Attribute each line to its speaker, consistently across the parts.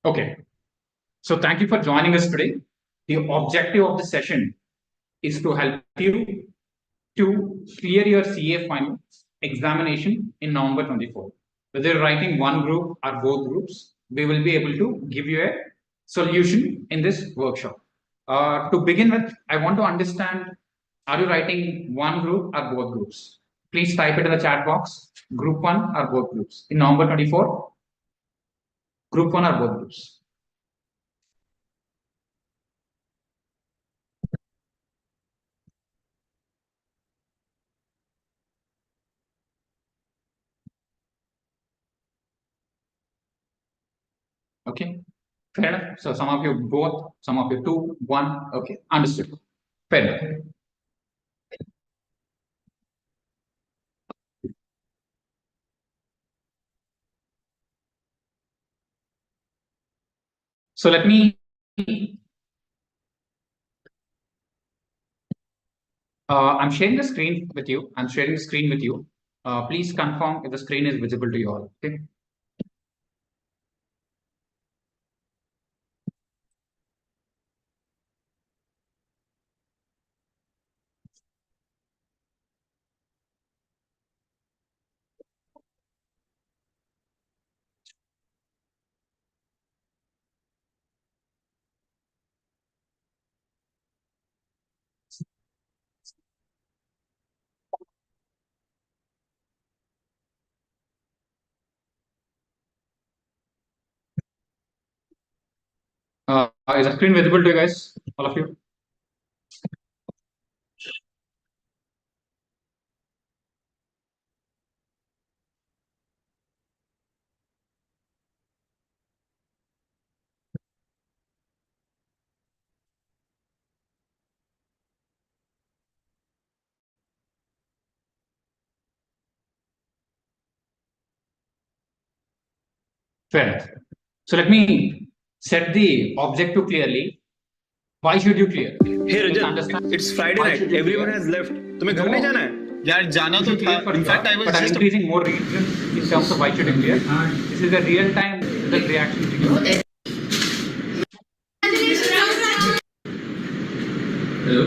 Speaker 1: Okay, so thank you for joining us today. The objective of the session is to help you to clear your CA final examination in November 24. Whether you're writing one group or both groups, we will be able to give you a solution in this workshop. To begin with, I want to understand, are you writing one group or both groups? Please type it in the chat box, group one or both groups. In November 24, group one or both groups. Okay, fair enough. So some of you both, some of you two, one. Okay, understood. Fair enough. So let me. I'm sharing the screen with you. I'm sharing the screen with you. Please confirm if the screen is visible to you all. Okay. Is the screen visible to you guys? All of you? Fair enough. So let me set the objective clearly. Why should you clear?
Speaker 2: Hey
Speaker 1: Let's
Speaker 2: Rajat,
Speaker 1: understand.
Speaker 2: it's Friday
Speaker 1: Why
Speaker 2: night.
Speaker 1: should you
Speaker 2: Everyone
Speaker 1: clear?
Speaker 2: has left. तुम्हें घर नहीं
Speaker 1: No,
Speaker 2: जाना है?
Speaker 3: यार जाना
Speaker 1: you
Speaker 3: तो
Speaker 1: should
Speaker 3: था
Speaker 1: clear for
Speaker 3: in fact
Speaker 1: sure,
Speaker 3: I was
Speaker 1: but I'm
Speaker 3: just
Speaker 1: increasing more reasons in terms of why should you clear. This is a real-time result reaction video. Hello.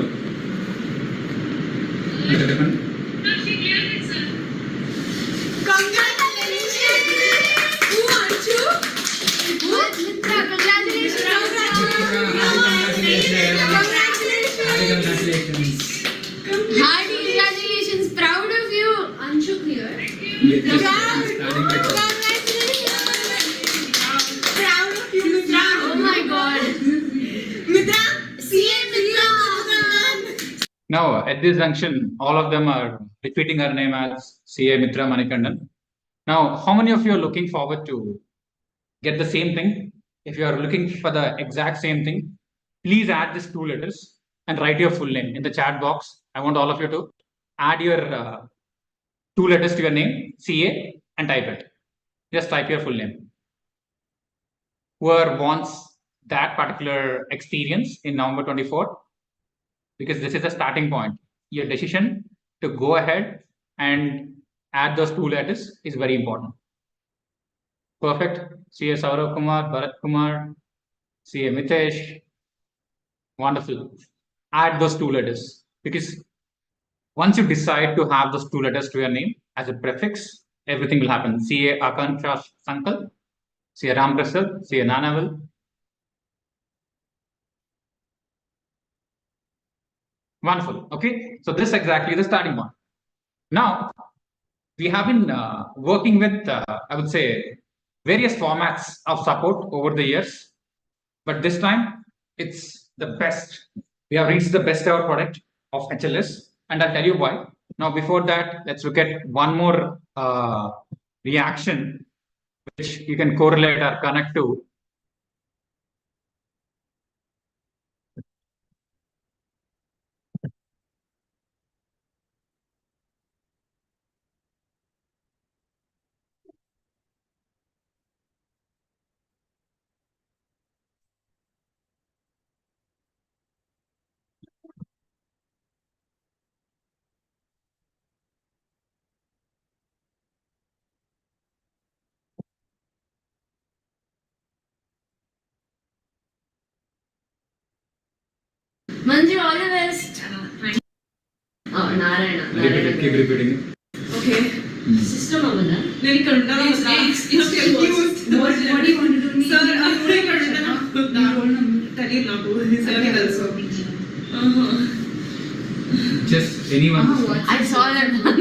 Speaker 4: Hearty congratulations, proud of you. Anshu clear. Proud of you, Mitra. Oh my god. Mitra, CA Mitra.
Speaker 1: Now, at this junction, all of them are repeating her name as CA Mitra Manikandan. Now, how many of you are looking forward to get the same thing? If you are looking for the exact same thing, please add these two letters and write your full name in the chat box. I want all of you to add your two letters to your name, CA, and type it. Just type your full name. Whoever wants that particular experience in November 24, because this is the starting point. Your decision to go ahead and add those two letters is very important. Perfect. CA Saurav Kumar, Bharat Kumar, CA Mitesh. Wonderful. Add those two letters, because once you decide to have those two letters to your name as a prefix, everything will happen. CA Akansha Sankal, CA Ram Prasad, CA Nanaval. Wonderful. Okay. So this is exactly the starting point. Now, we have been working with, I would say, various formats of support over the years, but this time it's the best. We have reached the best ever product of HLS, and I'll tell you why. Now, before that, let's look at one more reaction which you can correlate or connect to.
Speaker 4: Manju, all the best. Oh, Narayana.
Speaker 1: Keep repeating.
Speaker 2: Okay.
Speaker 4: System avana.
Speaker 2: నేను ఇక్కడ ఉంటాను
Speaker 4: What do you want to do?
Speaker 2: Sir అప్పుడు ఇక్కడ ఉంటాను తెలియదు నాకు sir తెలుసు
Speaker 1: Just anyone.
Speaker 4: I saw that one.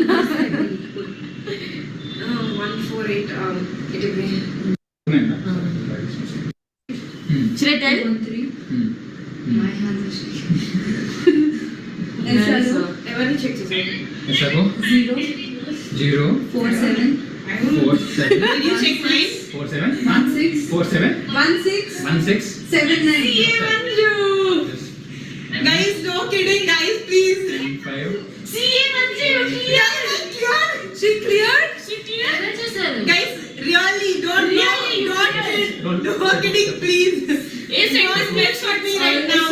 Speaker 2: 148 it will be
Speaker 4: Should I tell?
Speaker 2: 13
Speaker 4: My hands are shaking.
Speaker 2: ఎవరిని చెక్ చేశారు
Speaker 1: Yes, sir. 0
Speaker 3: 47
Speaker 1: 4 7
Speaker 2: Did you check mine?
Speaker 1: 4 7
Speaker 3: 16
Speaker 1: 4 7
Speaker 3: 16
Speaker 1: 1 6
Speaker 3: 79
Speaker 2: Manju. Guys, no kidding, guys, please.
Speaker 1: 5
Speaker 4: CA Manju,
Speaker 2: Yeah, she cleared. Guys, really, don't no kidding, please.
Speaker 4: Yes,
Speaker 2: Don't screenshot me right now.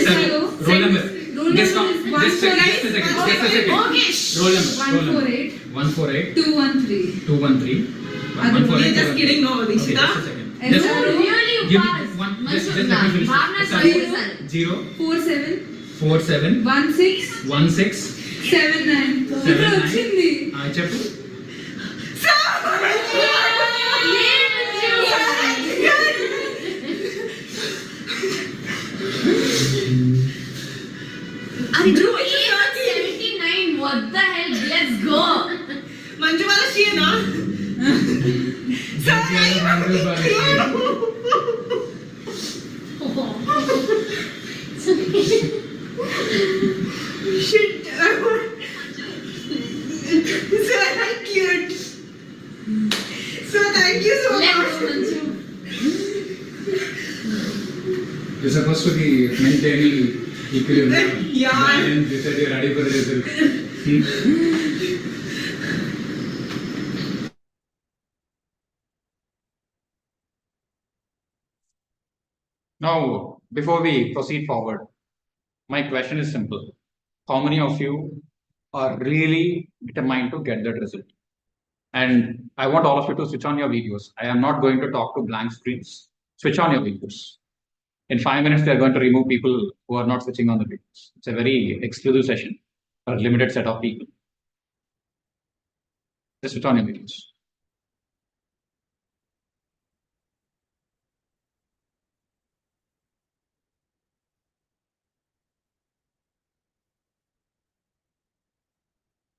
Speaker 3: SRO
Speaker 1: roll number. Just
Speaker 3: number is
Speaker 1: a second. Just a second.
Speaker 4: Okay.
Speaker 1: Roll number.
Speaker 3: 148
Speaker 1: 148
Speaker 3: 213
Speaker 1: 213
Speaker 3: Adi
Speaker 1: 148.
Speaker 2: Just kidding, no,
Speaker 1: Okay,
Speaker 2: Dikshita.
Speaker 1: just a second. Just
Speaker 3: SRO
Speaker 4: Really
Speaker 1: give me
Speaker 4: fast.
Speaker 1: one.
Speaker 4: Manju,
Speaker 1: Just let me finish.
Speaker 4: Bhavna
Speaker 1: SRO.
Speaker 4: sir.
Speaker 1: 0
Speaker 3: 47
Speaker 1: 4 7
Speaker 3: 16
Speaker 1: 1 6
Speaker 3: 79 ఇక్కడ వచ్చింది
Speaker 1: చెప్పు.
Speaker 4: I do 79. What the hell? Let's go.
Speaker 2: Manju wala she na? Shit. So cute. So thank you so
Speaker 4: Let's
Speaker 2: much.
Speaker 4: Manju.
Speaker 1: You're supposed to be maintaining equilibrium.
Speaker 2: Yeah.
Speaker 1: Balance. You said you're ready for the result. Now, before we proceed forward, my question is simple. How many of you are really determined to get that result? And I want all of you to switch on your videos. I am not going to talk to blank screens. Switch on your videos. In 5 minutes, they're going to remove people who are not switching on the videos. It's a very exclusive session for a limited set of people. Just switch on your videos.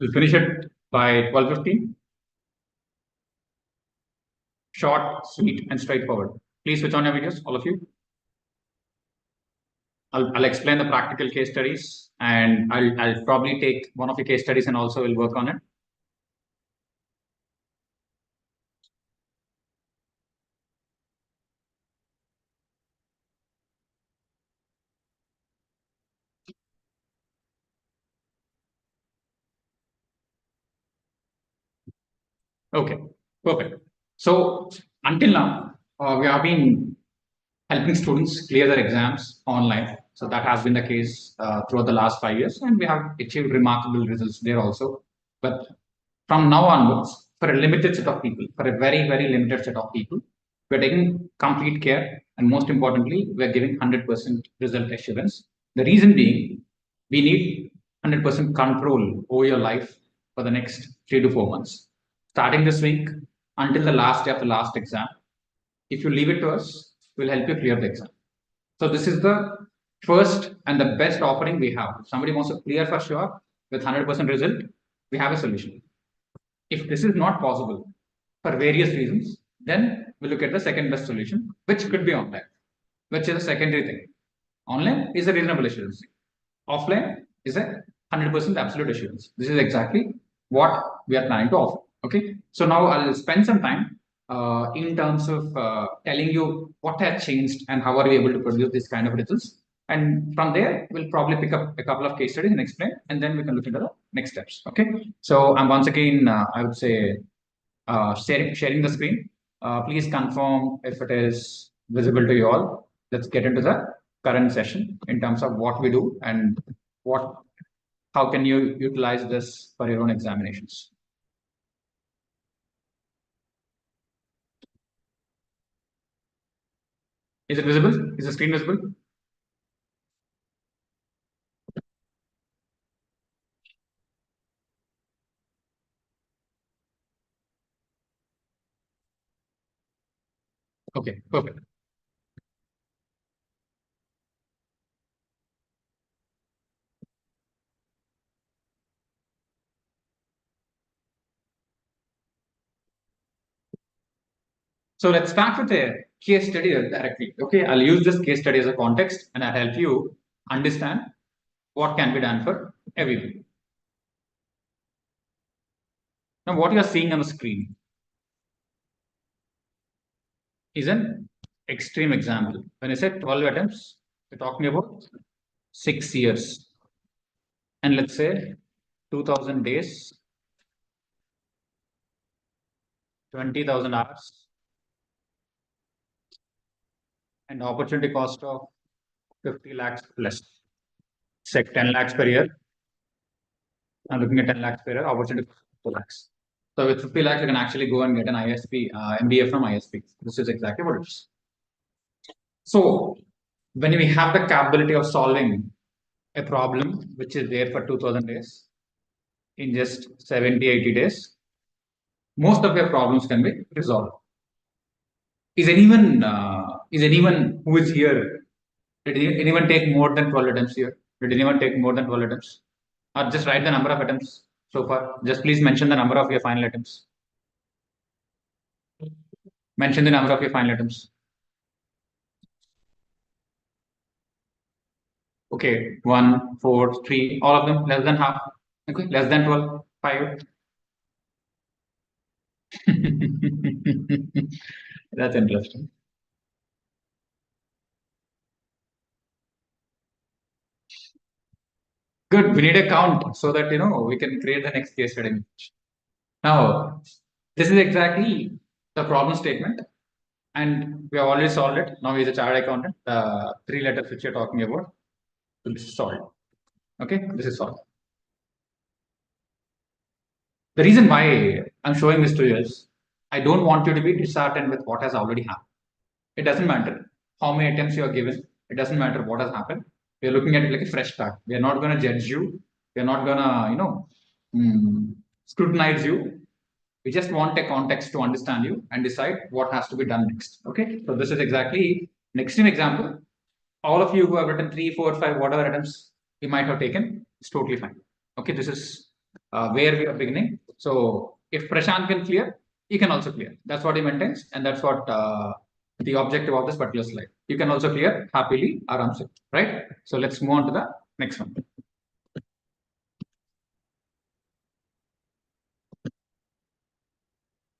Speaker 1: We'll finish it by 12:15. Short, sweet, and straightforward. Please switch on your videos, all of you. I'll explain the practical case studies, and I'll probably take one of the case studies and also we'll work on it. Okay, perfect. So until now, we have been helping students clear their exams online. So that has been the case throughout the last 5 years, and we have achieved remarkable results there also. But from now onwards, for a limited set of people, for a very, very limited set of people, we're taking complete care, and most importantly, we're giving 100% result assurance. The reason being, we need 100% control over your life for the next 3 to 4 months. Starting this week until the last day of the last exam, if you leave it to us, we'll help you clear the exam. So this is the first and the best offering we have. If somebody wants to clear for sure with 100% result, we have a solution. If this is not possible for various reasons, then we look at the second best solution, which could be online, which is a secondary thing. Online is a reasonable assurance. Offline is a 100% absolute assurance. This is exactly what we are planning to offer. Okay, so now I'll spend some time in terms of telling you what has changed and how are we able to produce this kind of results. And from there, we'll probably pick up a couple of case studies and explain, and then we can look into the next steps. Okay, so I'm once again, I would say, sharing the screen. Please confirm if it is visible to you all. Let's get into the current session in terms of what we do and how can you utilize this for your own examinations. Is it visible? Is the screen visible? Okay, perfect. So let's start with a case study directly. Okay, I'll use this case study as a context and I'll help you understand what can be done for everyone. Now, what you are seeing on the screen is an extreme example. When I said 12 attempts, we're talking about 6 years. And let's say 2000 days, 20,000 hours, and opportunity cost of 50 lakhs plus. Say 10 lakhs per year. I'm looking at 10 lakhs per year, opportunity cost of 2 lakhs. So with 50 lakhs, you can actually go and get an ISP, MBA from ISP. This is exactly what it is. So when we have the capability of solving a problem which is there for 2000 days in just 70, 80 days, most of your problems can be resolved. Is anyone who is here, did anyone take more than 12 attempts here? Did anyone take more than 12 attempts? Or just write the number of attempts so far. Just please mention the number of your final attempts. Mention the number of your final attempts. Okay, 1, 4, 3, all of them less than half. Okay, less than 12, 5. That's interesting. Good. We need a count so that we can create the next case study. Now, this is exactly the problem statement, and we have already solved it. Now he's a chartered accountant. The 3 letters which you're talking about, so this is solved. Okay, this is solved. The reason why I'm showing this to you is I don't want you to be disheartened with what has already happened. It doesn't matter how many attempts you are given. It doesn't matter what has happened. We are looking at it like a fresh start. We are not going to judge you. We are not going to, scrutinize you. We just want a context to understand you and decide what has to be done next. Okay. So this is exactly an extreme example. All of you who have written 3, 4, 5, whatever attempts you might have taken, it's totally fine. Okay. This is where we are beginning. So if Prashant can clear, you can also clear. That's what he maintains, and that's what the objective of this particular slide. You can also clear happily, aramse, right? So let's move on to the next one.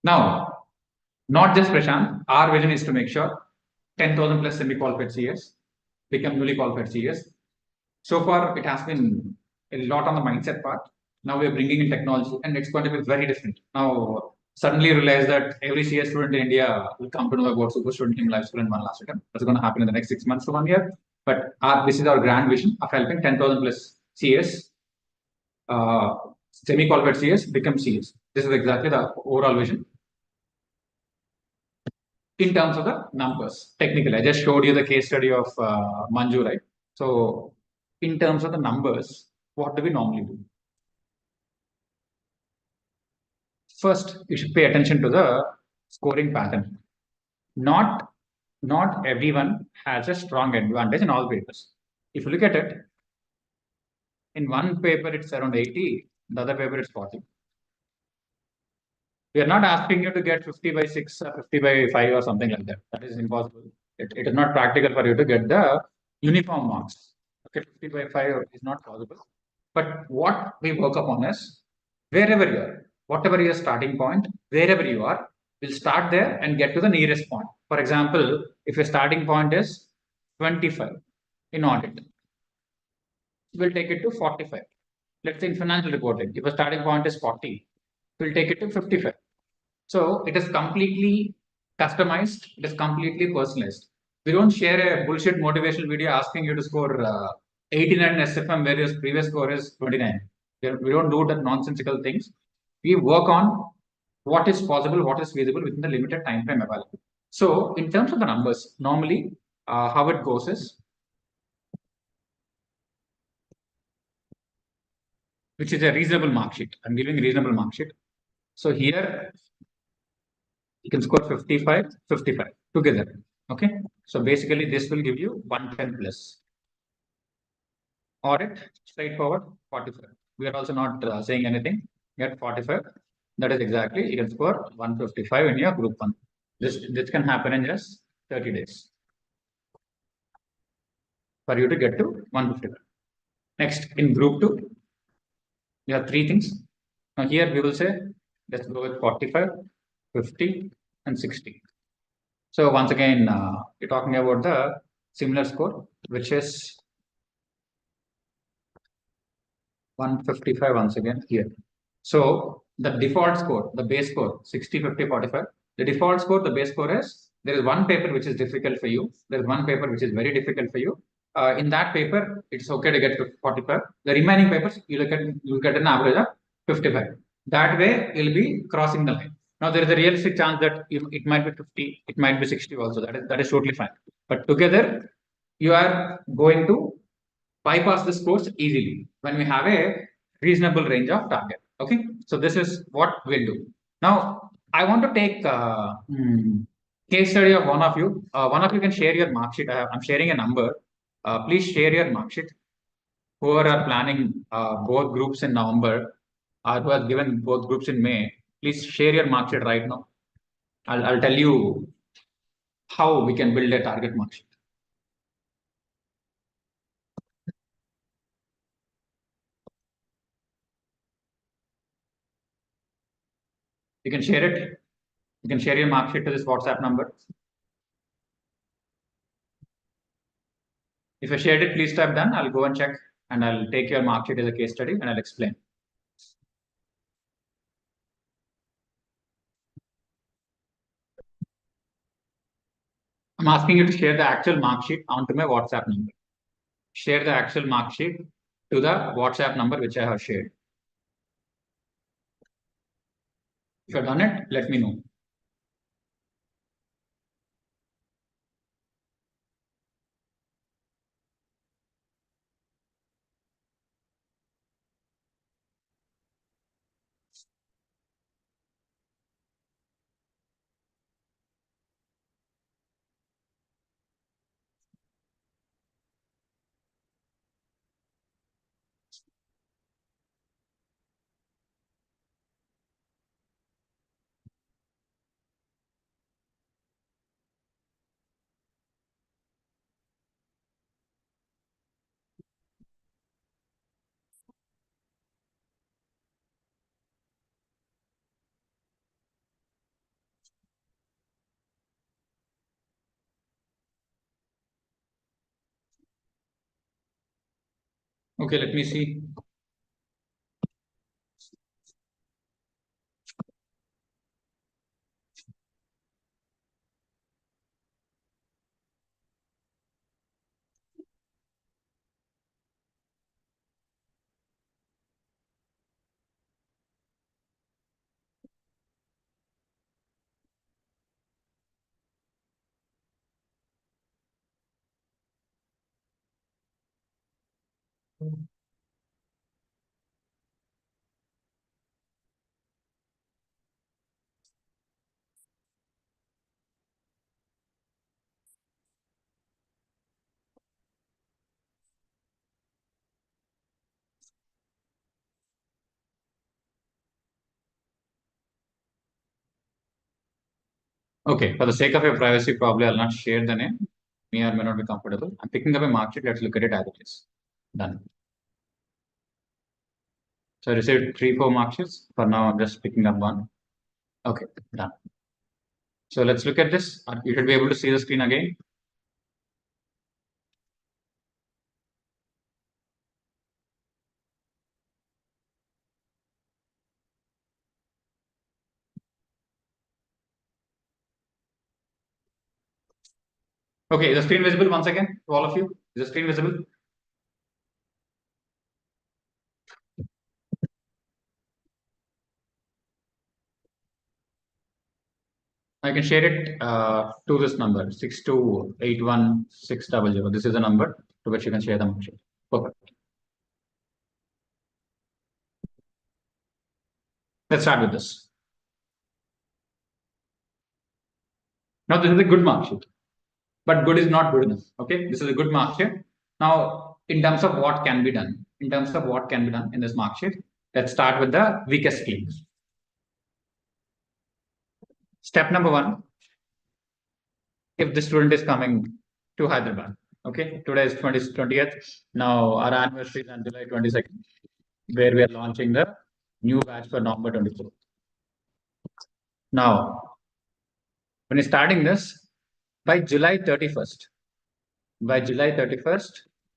Speaker 1: Now, not just Prashant, our vision is to make sure 10,000 plus semi-qualified CS become newly qualified CS. So far, it has been a lot on the mindset part. Now we are bringing in technology, and it's going to be very different. Now, suddenly realize that every CS student in India will come to know about super student in life school in one last attempt. That's going to happen in the next 6 months to 1 year. But this is our grand vision of helping 10,000 plus CS, semi-qualified CS become CS. This is exactly the overall vision. In terms of the numbers, technically, I just showed you the case study of Manju, right? So in terms of the numbers, what do we normally do? First, you should pay attention to the scoring pattern. Not everyone has a strong advantage in all papers. If you look at it, in one paper it's around 80, the other paper it's 40. We are not asking you to get 50 by 6 or 50 by 5 or something like that. That is impossible. It is not practical for you to get the uniform marks. Okay, 50 by 5 is not possible. But what we work upon is wherever you are, whatever your starting point, wherever you are, we'll start there and get to the nearest point. For example, if your starting point is 25 in audit, we'll take it to 45. Let's say in financial reporting, if a starting point is 40, we'll take it to 55. So it is completely customized, it is completely personalized. We don't share a bullshit motivational video asking you to score 89 SFM where your previous score is 29. We don't do that nonsensical things. We work on what is possible, what is feasible within the limited time frame available. So in terms of the numbers, normally how it goes is, which is a reasonable mark sheet. I'm giving a reasonable mark sheet. So here you can score 55, 55. together. Okay. So basically this will give you 110 plus. Audit, straightforward, 45. We are also not saying anything. Get 45. That is exactly, you can score 155 in your group one. This can happen in just 30 days for you to get to 155. Next, in group two, you have three things. Now here we will say, let's go with 45, 50, and 60. So once again, you're talking about the similar score, which is 155 once again here. So the default score, the base score, 60, 50, 45. The default score, the base score is, there is one paper which is difficult for you. There is one paper which is very difficult for you. In that paper, it's okay to get to 45. The remaining papers, you'll get an average of 55. That way, you'll be crossing the line. Now, there is a realistic chance that it might be 50, it might be 60 also. That is totally fine. But together, you are going to bypass this course easily when we have a reasonable range of target. Okay, so this is what we'll do. Now, I want to take case study of one of you. One of you can share your mark sheet. I'm sharing a number. Please share your mark sheet. Whoever are planning both groups in November, or who has given both groups in May, please share your mark sheet right now. I'll tell you how we can build a target mark sheet. You can share it. You can share your mark sheet to this WhatsApp number. If I shared it, please type done. I'll go and check and I'll take your mark sheet as a case study and I'll explain. I'm asking you to share the actual mark sheet onto my WhatsApp number. Share the actual mark sheet to the WhatsApp number which I have shared. If you've done it, let me know. Okay, let me see. Okay, for the sake of your privacy, probably I'll not share the name. May or may not be comfortable. I'm picking up a mark sheet. Let's look at it as it is. Done. So I received 3, 4 mark sheets. For now, I'm just picking up one. Okay, done. So let's look at this. You should be able to see the screen again. Okay, is the screen visible once again to all of you? Is the screen visible? I can share it to this number 6281600. This is the number to which you can share the mark sheet. Perfect. Let's start with this. Now this is a good mark sheet, but good is not good enough. Okay, this is a good mark sheet. Now, in terms of what can be done, in this mark sheet, let's start with the weakest link. Step number one: if the student is coming to Hyderabad, okay, today is 20th. Now our anniversary is on July 22nd, where we are launching the new batch for November 24th. Now, when you're starting this, by July 31st,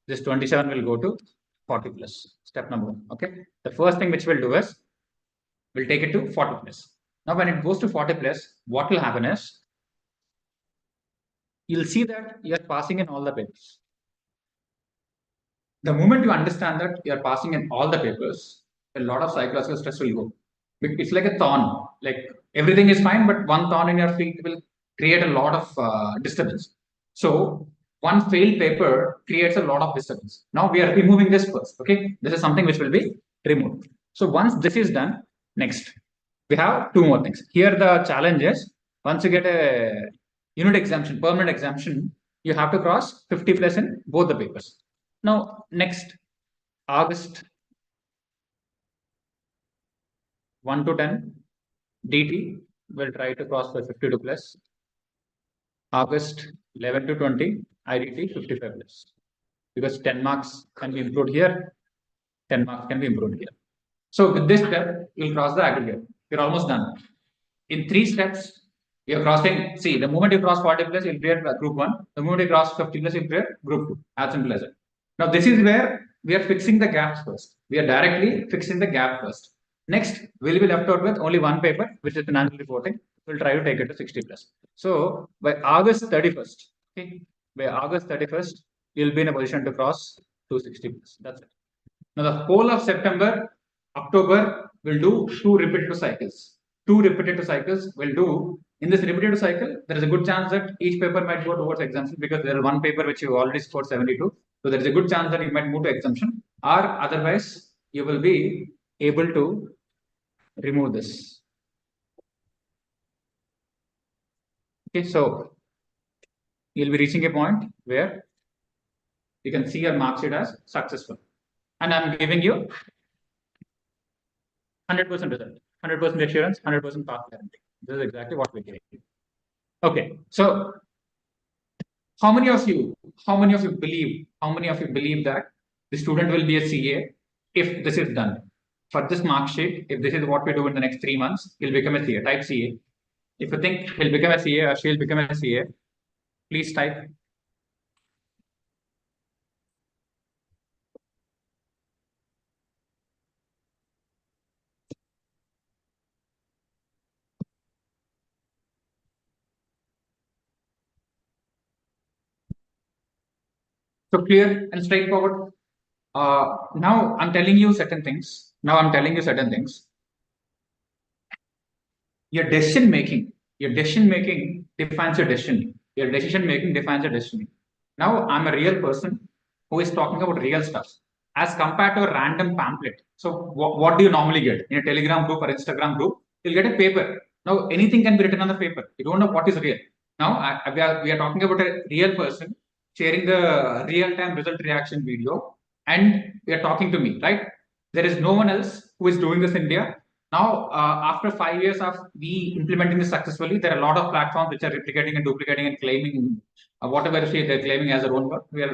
Speaker 1: this 27 will go to 40 plus. Step number one. Okay. The first thing which we'll do is we'll take it to 40 plus. Now, when it goes to 40 plus, what will happen is you'll see that you're passing in all the papers. The moment you understand that you're passing in all the papers, a lot of psychological stress will go. It's like a thorn. Like everything is fine, but one thorn in your feet will create a lot of disturbance. So one failed paper creates a lot of disturbance. Now we are removing this first. Okay, this is something which will be removed. So once this is done, next we have two more things. Here the challenge is once you get a unit exemption, permanent exemption, you have to cross 50 plus in both the papers. Now next August 1 to 10 DT will try to cross by 52 plus. August 11 to 20 IDT 55 plus. Because 10 marks can be improved here, 10 marks can be improved here. So with this step, you'll cross the aggregate. You're almost done. In 3 steps, you're crossing. See, the moment you cross 40 plus, you'll clear group 1. The moment you cross 50 plus, you'll clear group 2. As simple as that. Now, this is where we are fixing the gaps first. We are directly fixing the gap first. Next, we'll be left out with only one paper, which is financial reporting. We'll try to take it to 60 plus. So by August 31st, okay, by August 31st, you'll be in a position to cross 260 plus. That's it. Now the whole of September, October will do 2 repetitive cycles. 2 repetitive cycles will do. In this repetitive cycle, there is a good chance that each paper might go towards exemption because there is one paper which you already scored 72. So there is a good chance that you might move to exemption, or otherwise you will be able to remove this. Okay, so you'll be reaching a point where you can see your mark sheet as successful. And I'm giving you 100% result, 100% assurance, 100% pass guarantee. This is exactly what we're doing. Okay, so how many of you believe that the student will be a CA if this is done? For this mark sheet, if this is what we do in the next 3 months, he'll become a CA, type CA. If you think he'll become a CA or she'll become a CA, please type. So clear and straightforward. Now I'm telling you certain things. Your decision making defines your destiny. Your decision making defines your destiny. Now I'm a real person who is talking about real stuff as compared to a random pamphlet. So what do you normally get in a Telegram group or Instagram group? You'll get a paper. Now anything can be written on the paper. You don't know what is real. Now we are talking about a real person sharing the real-time result reaction video, and we are talking to me, right? There is no one else who is doing this in India. Now, after 5 years of we implementing this successfully, there are a lot of platforms which are replicating and duplicating and claiming whatever they're claiming as their own work. We are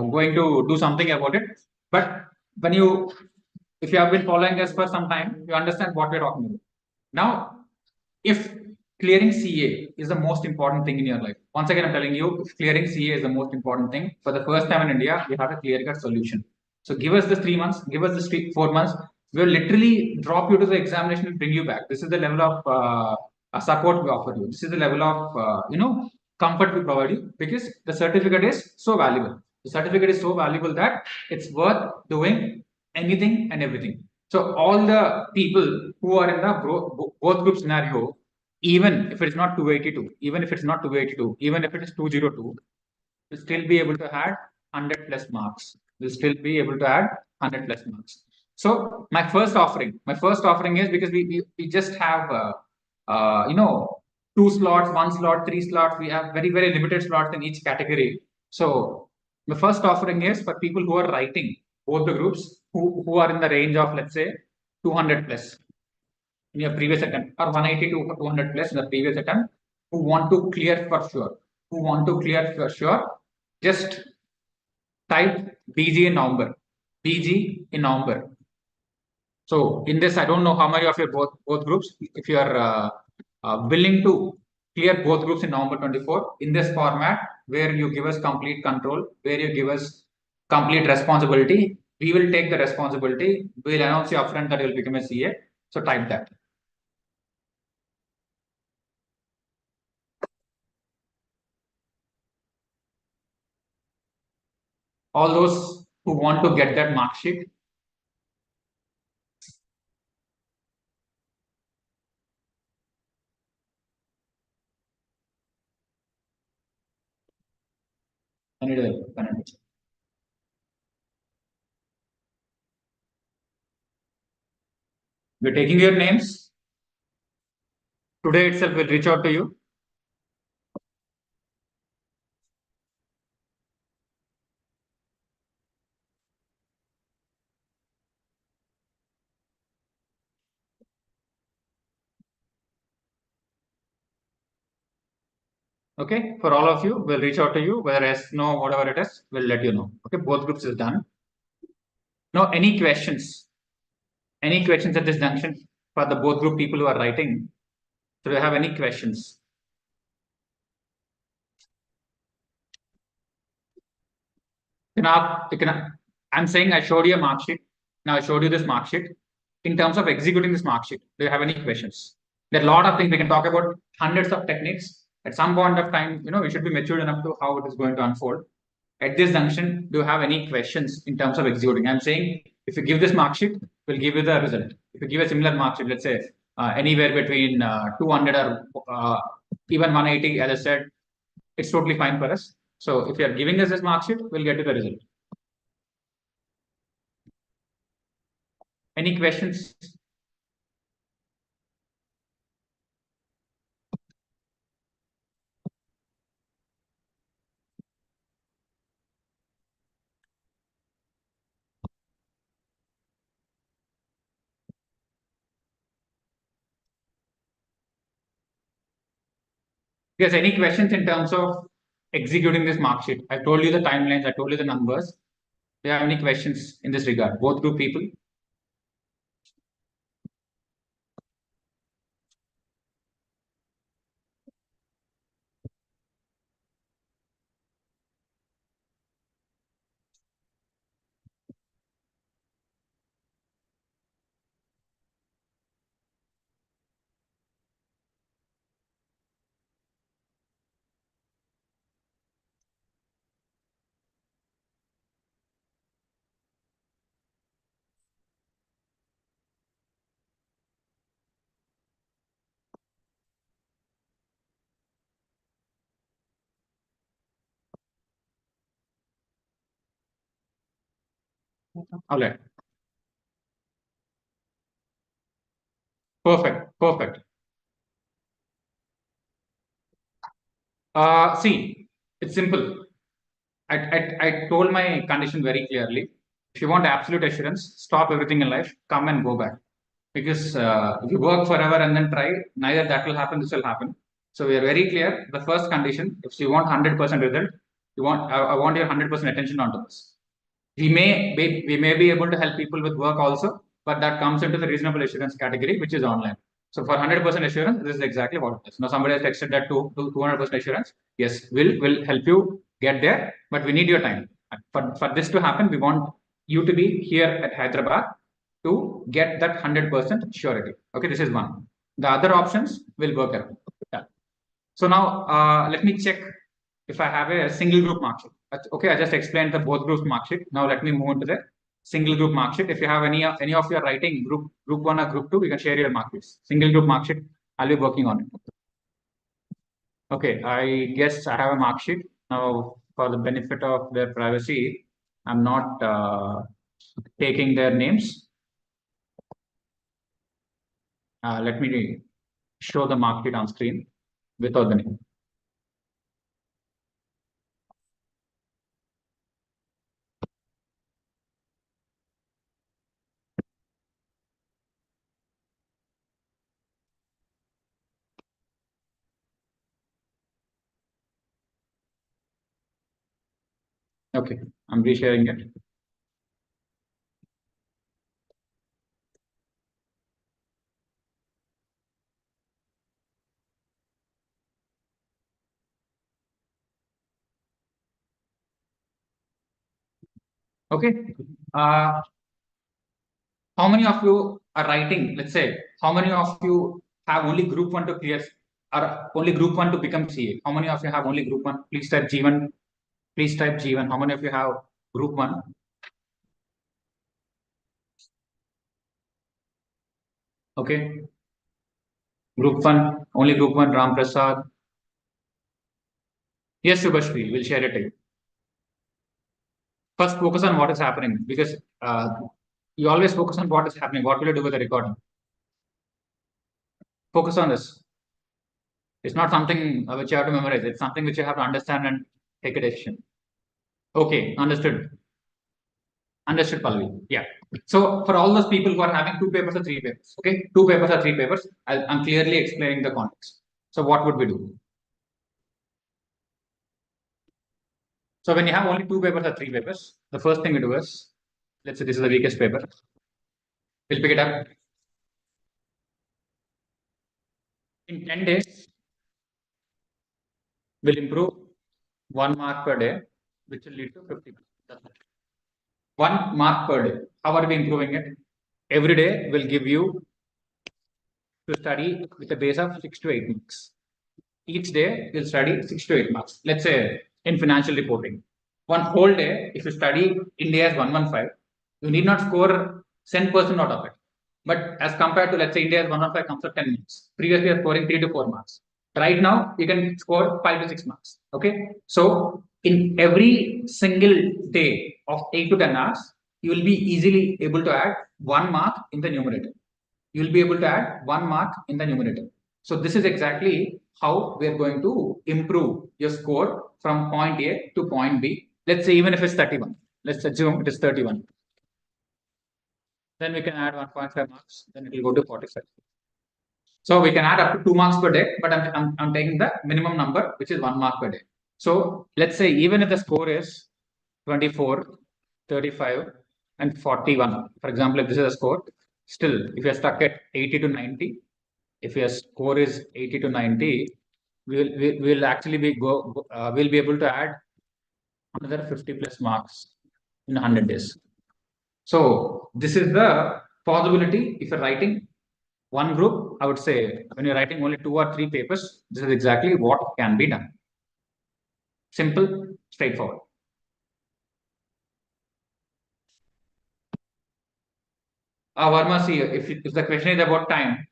Speaker 1: going to do something about it. But if you have been following us for some time, you understand what we're talking about. Now, if clearing CA is the most important thing in your life, once again, I'm telling you, if clearing CA is the most important thing, for the first time in India, we have a clear-cut solution. So give us this 3 months, give us this 4 months. We'll literally drop you to the examination and bring you back. This is the level of support we offer you. This is the level of comfort we provide you, because the certificate is so valuable. The certificate is so valuable that it's worth doing anything and everything. So all the people who are in the both group scenario, even if it's not 282, even if it's not 282, even if it is 202, will still be able to add 100 plus marks. Will still be able to add 100 plus marks. So my first offering is, because we just have 2 slots, 1 slot, 3 slots. We have very, very limited slots in each category. So the first offering is for people who are writing, both the groups who are in the range of, let's say, 200 plus in your previous attempt, or 180 to 200 plus in the previous attempt, who want to clear for sure. Who want to clear for sure, just type BG in November. BG in November. So in this, I don't know how many of your both groups, if you are willing to clear both groups in November 24 in this format, where you give us complete control, where you give us complete responsibility, we will take the responsibility. We'll announce you upfront that you will become a CA. So type that. All those who want to get that mark sheet, we're taking your names. Today itself, we'll reach out to you. Okay, for all of you, we'll reach out to you, whether yes, no, whatever it is, we'll let you know. Okay, both groups is done. Now, any questions? Any questions at this junction for the both group people who are writing? Do you have any questions? I'm saying I showed you a mark sheet. Now I showed you this mark sheet. In terms of executing this mark sheet, do you have any questions? There are a lot of things we can talk about, hundreds of techniques. At some point of time, we should be matured enough to how it is going to unfold. At this junction, do you have any questions in terms of executing? I'm saying if you give this mark sheet, we'll give you the result. If you give a similar mark sheet, let's say anywhere between 200 or even 180, as I said, it's totally fine for us. So if you are giving us this mark sheet, we'll get to the result. Any questions? Yes, any questions in terms of executing this mark sheet? I told you the timelines, I told you the numbers. Do you have any questions in this regard? Both group people? All right. Perfect. Perfect. See, it's simple. I told my condition very clearly. If you want absolute assurance, stop everything in life, come and go back. Because if you work forever and then try, neither that will happen, this will happen. So we are very clear. The first condition, if you want 100% result, I want your 100% attention onto this. We may be able to help people with work also, but that comes into the reasonable assurance category, which is online. So for 100% assurance, this is exactly what it is. Now somebody has texted that to 200% assurance. Yes, we'll help you get there, but we need your time. For this to happen, we want you to be here at Hyderabad to get that 100% surety. Okay, this is one. The other options will work out. Yeah. So now let me check if I have a single group mark sheet. Okay, I just explained the both groups mark sheet. Now let me move into the single group mark sheet. If you have any of your writing group 1 or group 2, you can share your mark sheets. Single group mark sheet, I'll be working on it. Okay, I guess I have a mark sheet. Now for the benefit of their privacy, I'm not taking their names. Let me show the mark sheet on screen. without the name. Okay, I'm resharing it. Okay. How many of you are writing? Let's say, how many of you have only group one to clear or only group one to become CA? How many of you have only group one? Please type G1. Please type G1. How many of you have group one? Okay. Group one, only group one, Ram Prasad. Yes, Subhashri, we'll share it to you. First, focus on what is happening because you always focus on what is happening. What will you do with the recording? Focus on this. It's not something which you have to memorize. It's something which you have to understand and take a decision. Okay, understood. Understood, Pallavi. Yeah. So for all those people who are having two papers or three papers, okay, two papers or three papers, I'm clearly explaining the context. So what would we do? So when you have only two papers or three papers, the first thing we do is, let's say this is the weakest paper. We'll pick it up. In 10 days, we'll improve 1 mark per day, which will lead to 50 marks. That's it. 1 mark per day. How are we improving it? Every day will give you to study with a base of 6 to 8 marks. Each day you'll study 6 to 8 marks. Let's say in financial reporting, one whole day, if you study India as 115, you need not score 10% out of it. But as compared to, let's say, India as 115 comes to 10 marks. Previously, you're scoring 3 to 4 marks. Right now, you can score 5 to 6 marks. Okay. So, in every single day of 8 to 10 hours, you will be easily able to add 1 mark in the numerator. You will be able to add 1 mark in the numerator. So, this is exactly how we are going to improve your score from point A to point B. Let's say even if it's 31, let's assume it is 31. Then we can add 1.5 marks, then it will go to 45. So we can add up to 2 marks per day, but I'm taking the minimum number, which is 1 mark per day. So let's say even if the score is 24, 35, and 41, for example, if this is a score, still if you're stuck at 80 to 90, if your score is 80 to 90, we'll actually we'll be able to add another 50 plus marks in 100 days. So this is the possibility if you're writing one group. I would say when you're writing only 2 or 3 papers, this is exactly what can be done. Simple, straightforward. Varma, see, if the question is about time,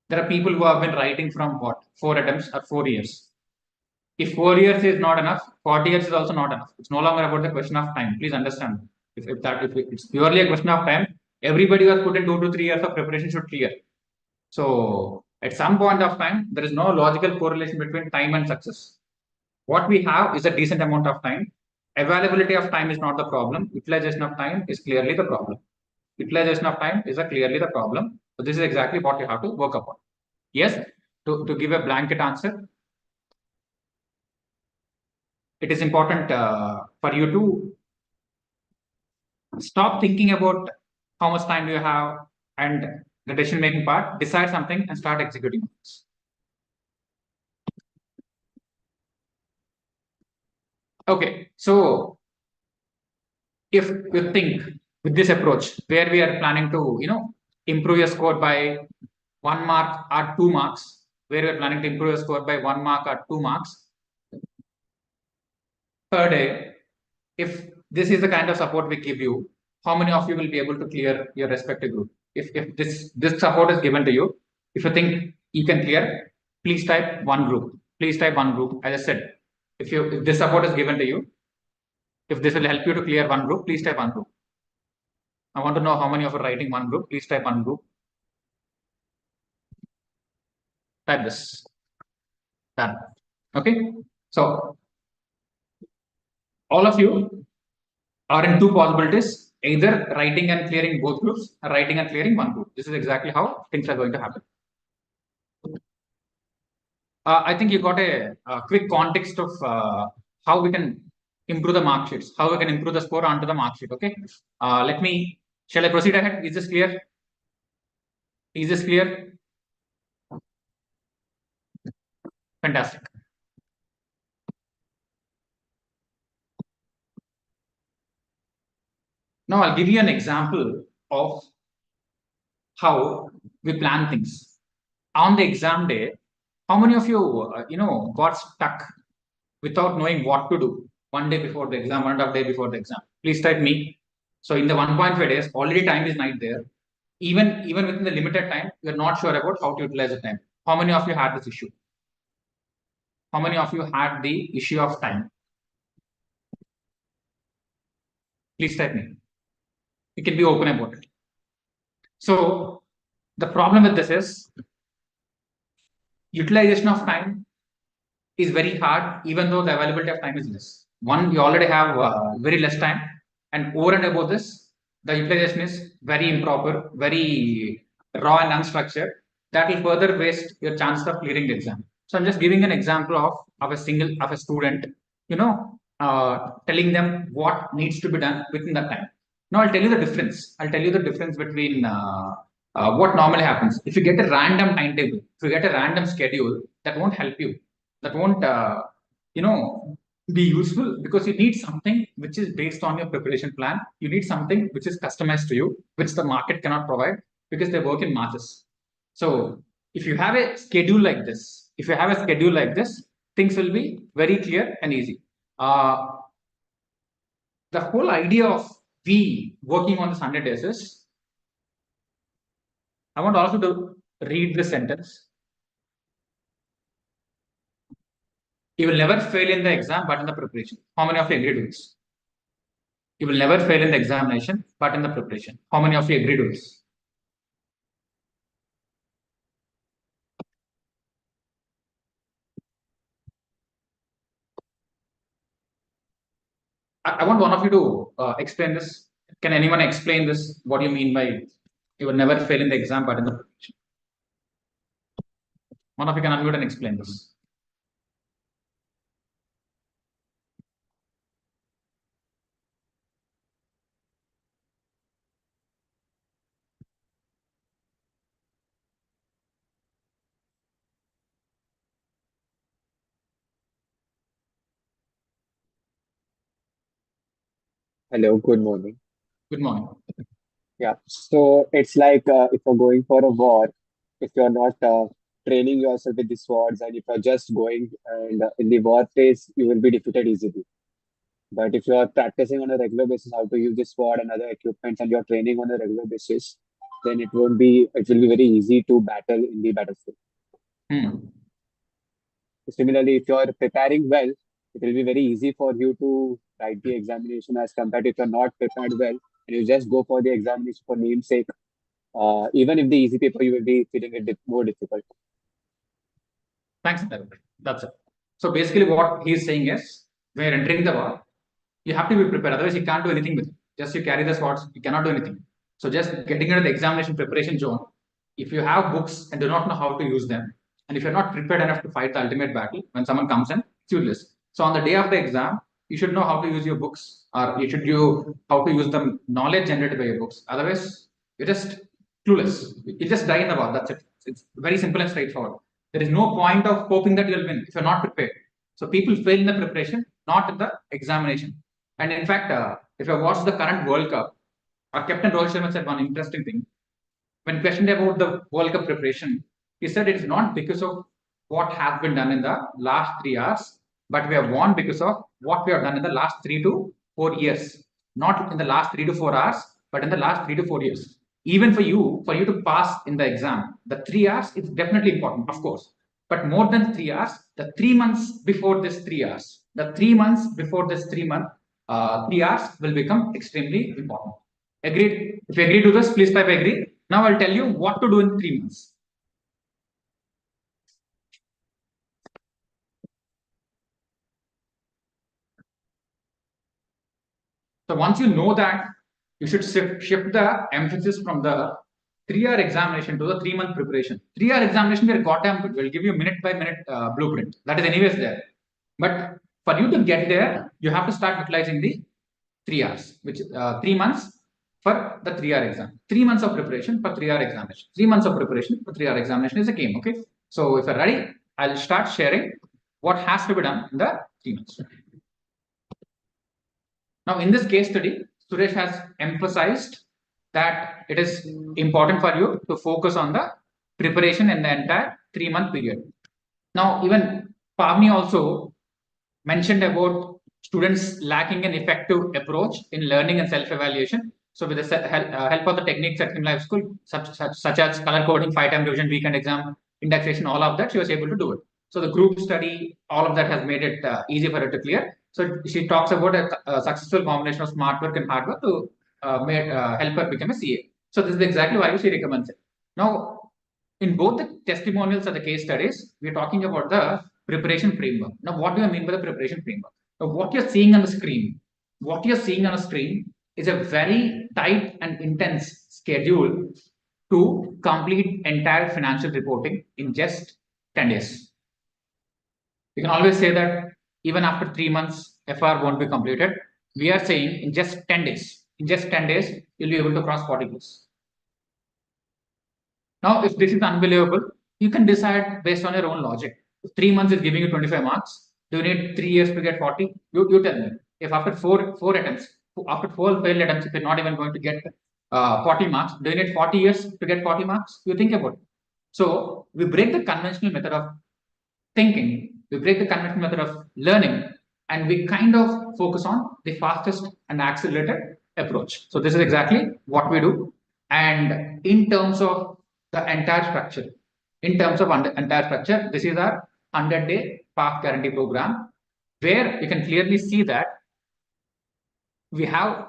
Speaker 1: there are people who have been writing from what 4 attempts or 4 years. If 4 years is not enough, 40 years is also not enough. It's no longer about the question of time. Please understand. If it's purely a question of time, everybody who has put in 2 to 3 years of preparation should clear. So at some point of time, there is no logical correlation between time and success. What we have is a decent amount of time. Availability of time is not the problem. Utilization of time is clearly the problem. Utilization of time is clearly the problem. So this is exactly what you have to work upon. Yes, to give a blanket answer, it is important for you to stop thinking about how much time do you have and the decision making part, decide something and start executing. Okay, so if you think with this approach where we are planning to improve your score by 1 mark or 2 marks, where we are planning to improve your score by 1 mark or 2 marks per day, if this is the kind of support we give you, how many of you will be able to clear your respective group? If this support is given to you, if you think you can clear, please type one group. Please type one group. As I said, if this support is given to you, if this will help you to clear one group, please type one group. I want to know how many of you are writing one group. Please type one group. Type this. Done. Okay. So all of you are in two possibilities, either writing and clearing both groups or writing and clearing one group. This is exactly how things are going to happen. I think you got a quick context of how we can improve the mark sheets, how we can improve the score onto the mark sheet. Okay. Shall I proceed ahead? Is this clear? Is this clear? Fantastic. Now I'll give you an example of how we plan things. On the exam day, how many of you, got stuck without knowing what to do one day before the exam, 1.5 day before the exam? Please type me. So in the 1.5 days, already time is night there. Even within the limited time, you're not sure about how to utilize the time. How many of you had this issue? How many of you had the issue of time? Please type me. You can be open about it. So the problem with this is utilization of time is very hard, even though the availability of time is less. One, you already have very less time, and over and above this, the utilization is very improper, very raw and unstructured. That will further waste your chance of clearing the exam. So I'm just giving an example of a student, telling them what needs to be done within that time. Now I'll tell you the difference. I'll tell you the difference between what normally happens. If you get a random timetable, if you get a random schedule, that won't help you. That won't, be useful, because you need something which is based on your preparation plan. You need something which is customized to you, which the market cannot provide because they work in masses. So if you have a schedule like this, things will be very clear and easy. The whole idea of we working on the Sunday days is, I want all of you to read this sentence. You will never fail in the exam, but in the preparation. How many of you agree to this? You will never fail in the examination, but in the preparation. How many of you agree to this? I want one of you to explain this. Can anyone explain this? What do you mean by you will never fail in the exam, but in the preparation? One of you can unmute and explain this.
Speaker 5: Hello, good morning.
Speaker 1: Good morning.
Speaker 5: Yeah, so it's like if you're going for a war, if you're not training yourself with the swords, and if you're just going and in the war phase, you will be defeated easily. But if you're practicing on a regular basis how to use the sword and other equipments, and you're training on a regular basis, then it will be very easy to battle in the battlefield.
Speaker 1: Hmm.
Speaker 5: Similarly, if you're preparing well, it will be very easy for you to write the examination as compared if you're not prepared well and you just go for the examination for namesake. Even if the easy paper, you will be feeling it more difficult.
Speaker 1: Thanks, Tarun. That's it. So basically, what he's saying is, when you're entering the war, you have to be prepared. Otherwise, you can't do anything with it. Just you carry the swords, you cannot do anything. So just getting into the examination preparation zone, if you have books and do not know how to use them, and if you're not prepared enough to fight the ultimate battle when someone comes in, it's useless. So on the day of the exam, you should know how to use your books, or you should know how to use the knowledge generated by your books. Otherwise, you're just clueless. You just die in the war. That's it. It's very simple and straightforward. There is no point of hoping that you'll win if you're not prepared. So people fail in the preparation, not in the examination. And in fact, if you watch the current World Cup, our captain Rohit Sharma said one interesting thing. When questioned about the World Cup preparation, he said it is not because of what has been done in the last 3 hours, but we have won because of what we have done in the last 3 to 4 years. Not in the last 3 to 4 hours, but in the last 3 to 4 years. Even for you to pass in the exam, the 3 hours is definitely important, of course. But more than 3 hours, the 3 months before this 3 hours, the 3 months before this 3 month, 3 hours will become extremely important. Agreed? If you agree to this, please type agree. Now I'll tell you what to do in 3 months. So once you know that, you should shift the emphasis from the 3-hour examination to the 3-month preparation. 3-hour examination, we are goddamn good. We'll give you minute by minute blueprint. That is anyways there. But for you to get there, you have to start utilizing the 3 hours, which 3 months for the 3-hour exam. 3 months of preparation for 3-hour examination. 3 months of preparation for 3-hour examination is a game. Okay. So if you're ready, I'll start sharing what has to be done in the 3 months. Now, in this case study, Suresh has emphasized that it is important for you to focus on the preparation in the entire 3-month period. Now, even Pavni also mentioned about students lacking an effective approach in learning and self-evaluation. So with the help of the techniques at Him Life School, such as color coding, 5-time revision, weekend exam, indexation, all of that, she was able to do it. So the group study, all of that has made it easy for her to clear. So she talks about a successful combination of smart work and hard work to help her become a CA. So this is exactly why she recommends it. Now, in both the testimonials and the case studies, we're talking about the preparation framework. Now, what do I mean by the preparation framework? Now, what you're seeing on the screen, is a very tight and intense schedule to complete entire financial reporting in just 10 days. You can always say that even after 3 months, FR won't be completed. We are saying in just 10 days. In just 10 days, you'll be able to cross 40 plus. Now, if this is unbelievable, you can decide based on your own logic. If 3 months is giving you 25 marks, do you need 3 years to get 40? You tell me. If after four attempts, after 4 failed attempts, if you're not even going to get 40 marks, do you need 40 years to get 40 marks? You think about it. So we break the conventional method of thinking, we break the conventional method of learning, and we kind of focus on the fastest and accelerated approach. So this is exactly what we do. And in terms of the entire structure, this is our 100-day path guarantee program, where you can clearly see that we have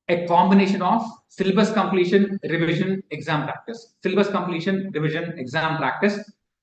Speaker 1: a combination of syllabus completion, revision, exam practice. Syllabus completion, revision, exam practice,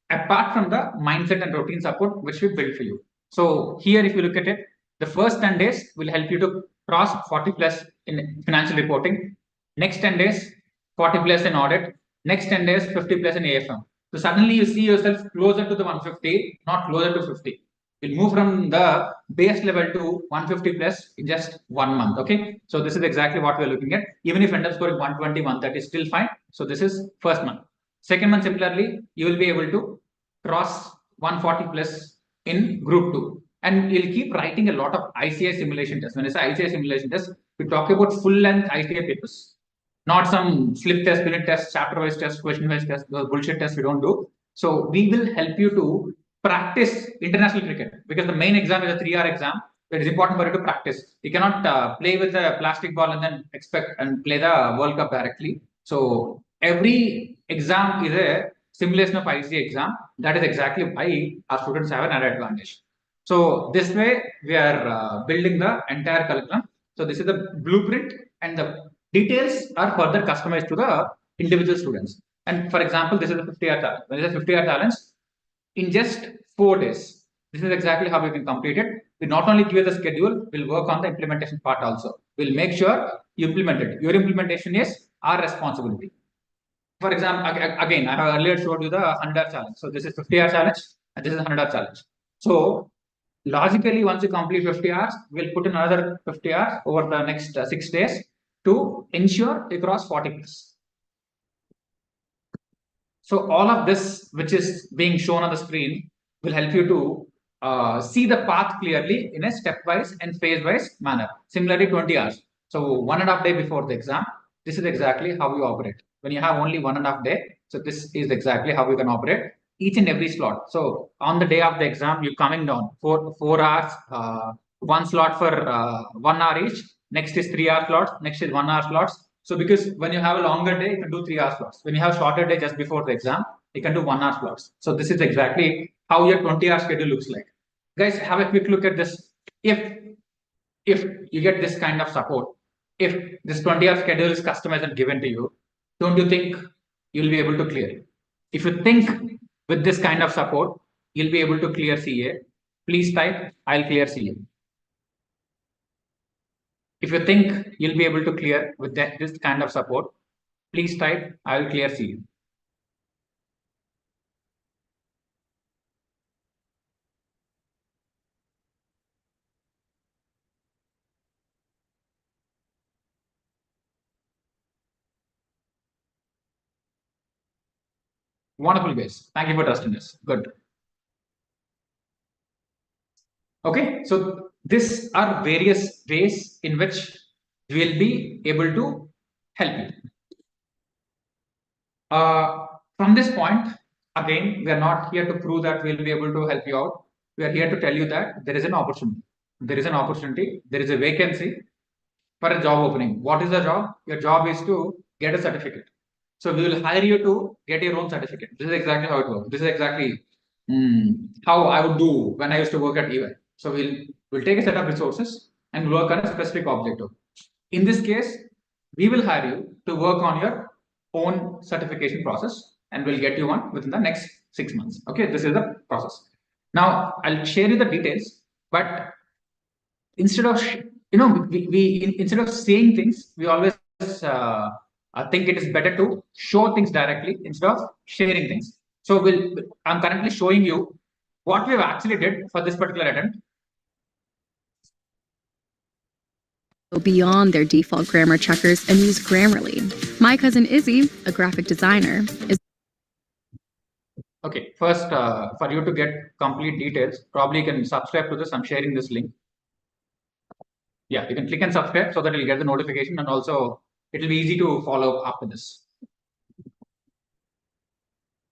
Speaker 1: apart from the mindset and routine support which we built for you. So here, if you look at it, the first 10 days will help you to cross 40 plus in financial reporting. Next 10 days, 40 plus in audit. Next 10 days, 50 plus in AFM. So suddenly you see yourself closer to the 150, not closer to 50. You'll move from the base level to 150 plus in just 1 month. Okay. So this is exactly what we're looking at. Even if end up scoring 120, 130 is still fine. So this is first month. Second month, similarly, you will be able to cross 140 plus in group 2. And you'll keep writing a lot of ICI simulation tests. When I say ICI simulation tests, we talk about full length ICI papers, not some slip test, minute test, chapter wise test, question wise test, those bullshit tests we don't do. So we will help you to practice international cricket, because the main exam is a 3-hour exam. It is important for you to practice. You cannot play with a plastic ball and then expect and play the World Cup directly. So every exam is a simulation of ICA exam. That is exactly why our students have an advantage. So this way we are building the entire curriculum. So this is the blueprint, and the details are further customized to the individual students. And for example, this is a 50-hour challenge. When it is a 50-hour challenge, in just 4 days, this is exactly how we can complete it. We not only give you the schedule, we'll work on the implementation part also. We'll make sure you implement it. Your implementation is our responsibility. For example, again, I have earlier showed you the 100-hour challenge. So this is 50-hour challenge, and this is 100-hour challenge. So logically, once you complete 50 hours, we'll put another 50 hours over the next 6 days to ensure you cross 40 plus. So all of this, which is being shown on the screen, will help you to see the path clearly in a stepwise and phase-wise manner. Similarly, 20 hours. So 1.5 day before the exam, this is exactly how you operate. When you have only 1.5 day, so this is exactly how you can operate each and every slot. So on the day of the exam, you're coming down 4 hours, 1 slot for 1 hour each. Next is 3-hour slots. Next is 1 hour slots. So because when you have a longer day, you can do 3-hour slots. When you have shorter day just before the exam, you can do 1 hour slots. So this is exactly how your 20-hour schedule looks like. Guys, have a quick look at this. If you get this kind of support, if this 20-hour schedule is customized and given to you, don't you think you'll be able to clear it? If you think with this kind of support, you'll be able to clear CA, please type, I'll clear CA. If you think you'll be able to clear with this kind of support, please type, I will clear CU. Wonderful, guys. Thank you for trusting us. Good. Okay, so these are various ways in which we will be able to help you. From this point, again, we are not here to prove that we'll be able to help you out. We are here to tell you that there is an opportunity. There is an opportunity. There is a vacancy for a job opening. What is the job? Your job is to get a certificate. So we will hire you to get your own certificate. This is exactly how it works. This is exactly how I would do when I used to work at EY. So we'll take a set of resources and work on a specific objective. In this case, we will hire you to work on your own certification process, and we'll get you one within the next 6 months. Okay, this is the process. Now I'll share you the details, but instead of instead of saying things, we always think it is better to show things directly instead of sharing things. So I'm currently showing you what we've actually did for this particular attempt.
Speaker 6: Beyond their default grammar checkers and use Grammarly. My cousin Izzy, a graphic designer, is
Speaker 1: Okay, first, for you to get complete details, probably you can subscribe to this. I'm sharing this link. Yeah, you can click and subscribe so that you'll get the notification, and also it will be easy to follow after this.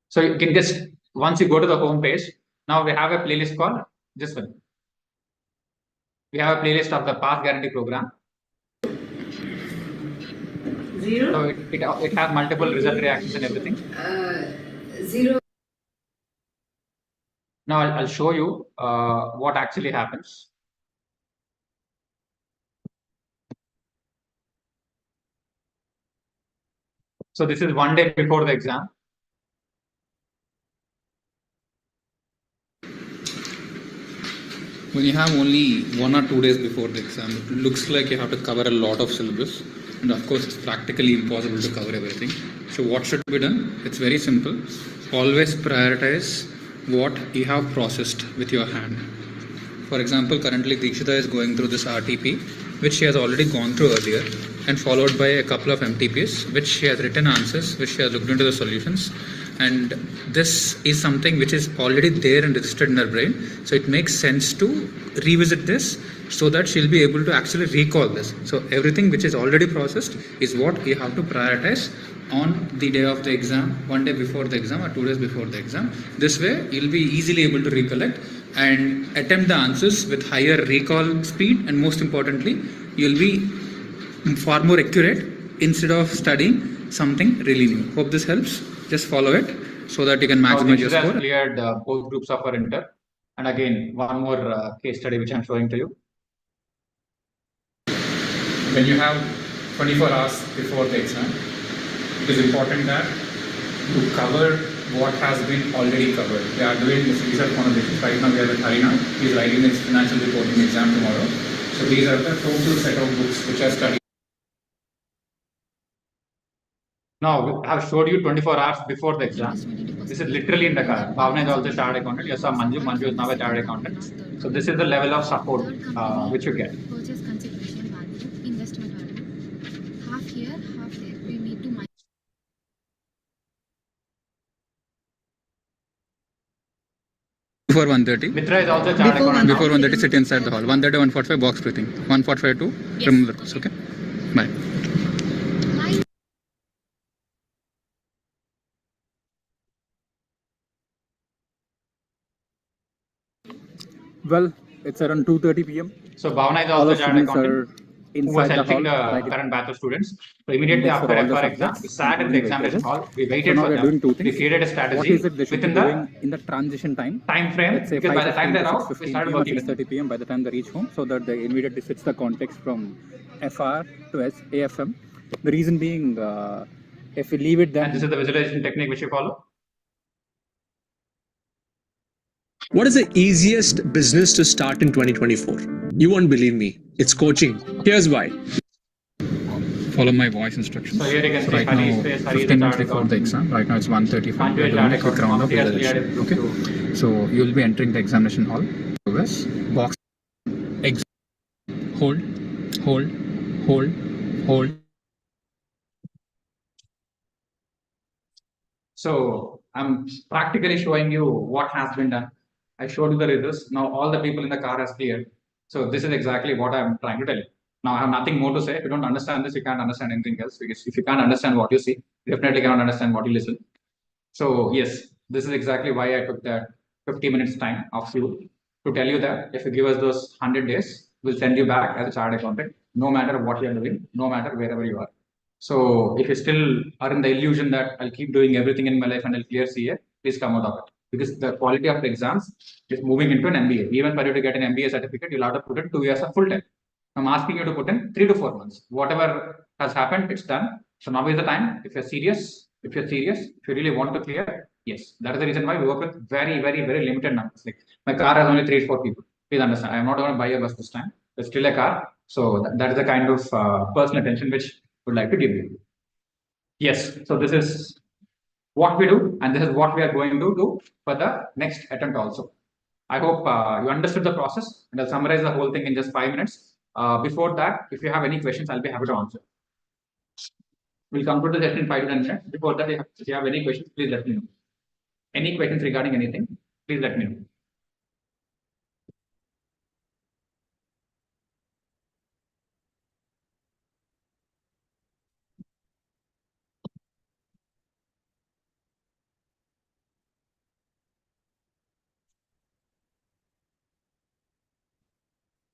Speaker 1: So you can just, once you go to the home page, now we have a playlist called this one. We have a playlist of the Pass Guarantee Program.
Speaker 2: 0.
Speaker 1: So it has multiple result reactions and everything.
Speaker 4: 0.
Speaker 1: Now I'll show you what actually happens. So this is one day before the exam.
Speaker 7: When you have only 1 or 2 days before the exam, it looks like you have to cover a lot of syllabus. And of course, it's practically impossible to cover everything. So what should be done? It's very simple. Always prioritize what you have processed with your hand. For example, currently Deekshita is going through this RTP, which she has already gone through earlier, and followed by a couple of MTPs, which she has written answers, which she has looked into the solutions. And this is something which is already there and registered in her brain. So it makes sense to revisit this so that she'll be able to actually recall this. So everything which is already processed is what you have to prioritize on the day of the exam, 1 day before the exam or 2 days before the exam. This way you'll be easily able to recollect and attempt the answers with higher recall speed, and most importantly, you'll be far more accurate instead of studying something really new. Hope this helps. Just follow it so that you can maximize your score.
Speaker 1: Cleared both groups of our inter. And again, one more case study which I'm showing to you.
Speaker 7: When you have 24 hours before the exam, it is important that you cover what has been already covered. We are doing this research conversations. Right now we are with Harina. He is writing his financial reporting exam tomorrow. So these are the total set of books which are studied.
Speaker 1: Now I have showed you 24 hours before the exam. This is literally in the car. Bhavna is also a chartered accountant. You saw Manju. Manju is now a chartered accountant. So this is the level of support which you get.
Speaker 8: Purchase consideration value, investment value. Half here, half there. We need to
Speaker 7: Before 1:30.
Speaker 1: Mitra is also a chartered accountant.
Speaker 7: Before 1:30, sit inside the hall. 1:30, 1:45, box breathing. 1:45 to remove the course. Okay. Bye. Well, it's around 2:30 p.m.
Speaker 1: So Bhavna is
Speaker 7: All
Speaker 1: also a
Speaker 7: of
Speaker 1: chartered
Speaker 7: students are
Speaker 1: accountant who was
Speaker 7: inside the
Speaker 1: helping
Speaker 7: hall.
Speaker 1: the
Speaker 7: Right.
Speaker 1: current batch of students. So immediately
Speaker 7: Index for
Speaker 1: after
Speaker 7: all the
Speaker 1: FR exam,
Speaker 7: subjects,
Speaker 1: we sat in the
Speaker 7: including
Speaker 1: examination
Speaker 7: weightages.
Speaker 1: hall. We
Speaker 7: So
Speaker 1: waited
Speaker 7: now
Speaker 1: for
Speaker 7: we are doing
Speaker 1: them.
Speaker 7: two things.
Speaker 1: We created a
Speaker 7: What
Speaker 1: strategy
Speaker 7: is it they should
Speaker 1: within
Speaker 7: be
Speaker 1: the
Speaker 7: doing in the transition time?
Speaker 1: time frame.
Speaker 7: Let's say
Speaker 1: Because by the time
Speaker 7: 5:15
Speaker 1: they're
Speaker 7: to
Speaker 1: out, we
Speaker 7: 6:15
Speaker 1: started
Speaker 7: p.m. or
Speaker 1: working with them.
Speaker 7: 6:30 p.m. by the time they reach home, so that they immediately switch the context from FR to AFM. The reason being, if we leave it then.
Speaker 1: And this is the visualization technique which you follow.
Speaker 9: What is the easiest business to start in 2024? You won't believe me. It's coaching. Here's why.
Speaker 7: Follow my voice instructions.
Speaker 1: So here you can see
Speaker 7: Right
Speaker 1: Hari's
Speaker 7: now,
Speaker 1: face, Hari is
Speaker 7: 15
Speaker 1: the
Speaker 7: minutes
Speaker 1: chart
Speaker 7: before the
Speaker 1: accountant.
Speaker 7: exam. Right now it's 1:35.
Speaker 1: Manju
Speaker 7: We're
Speaker 1: is
Speaker 7: doing a
Speaker 1: chart
Speaker 7: quick round of
Speaker 1: accountant.
Speaker 7: data
Speaker 1: Yes,
Speaker 7: registration. Okay. So you'll be entering the examination hall. Yes. Box. Exam. Hold. Hold. Hold. Hold.
Speaker 1: So I'm practically showing you what has been done. I showed you the results. Now all the people in the car has cleared. So this is exactly what I'm trying to tell you. Now I have nothing more to say. If you don't understand this, you can't understand anything else. Because if you can't understand what you see, you definitely cannot understand what you listen. So yes, this is exactly why I took that 50 minutes time of you to tell you that if you give us those 100 days, we'll send you back as a chartered accountant, no matter what you're doing, no matter wherever you are. So if you still are in the illusion that I'll keep doing everything in my life and I'll clear CA, please come out of it. Because the quality of the exams is moving into an MBA. Even for you to get an MBA certificate, you'll have to put in 2 years of full time. I'm asking you to put in 3 to 4 months. Whatever has happened, it's done. So now is the time. If you're serious, if you really want to clear, yes. That is the reason why we work with very, very, very limited numbers. Like my car has only 3 4 people. Please understand. I'm not going to buy a bus this time. It's still a car. So that is the kind of personal attention which would like to give you. Yes, so this is what we do, and this is what we are going to do for the next attempt also. I hope you understood the process, and I'll summarize the whole thing in just 5 minutes. Before that, if you have any questions, I'll be happy to answer. We'll come to the session in 5 to 10 minutes. Before that, if you have any questions, please let me know. Any questions regarding anything, please let me know.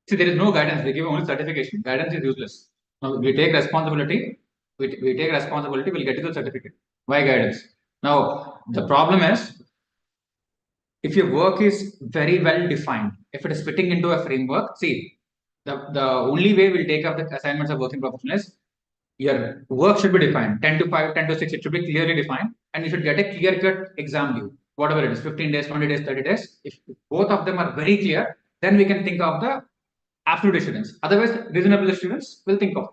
Speaker 1: See, there is no guidance. They give only certification. Guidance is useless. Now we take responsibility. We take responsibility. We'll get you the certificate. Why guidance? Now the problem is if your work is very well defined, if it is fitting into a framework. See, the only way we'll take up the assignments of working professional is your work should be defined 10 to 5, 10 to 6. It should be clearly defined, and you should get a clear cut exam due. Whatever it is, 15 days, 20 days, 30 days. If both of them are very clear, then we can think of the absolute students. Otherwise, reasonable students will think of.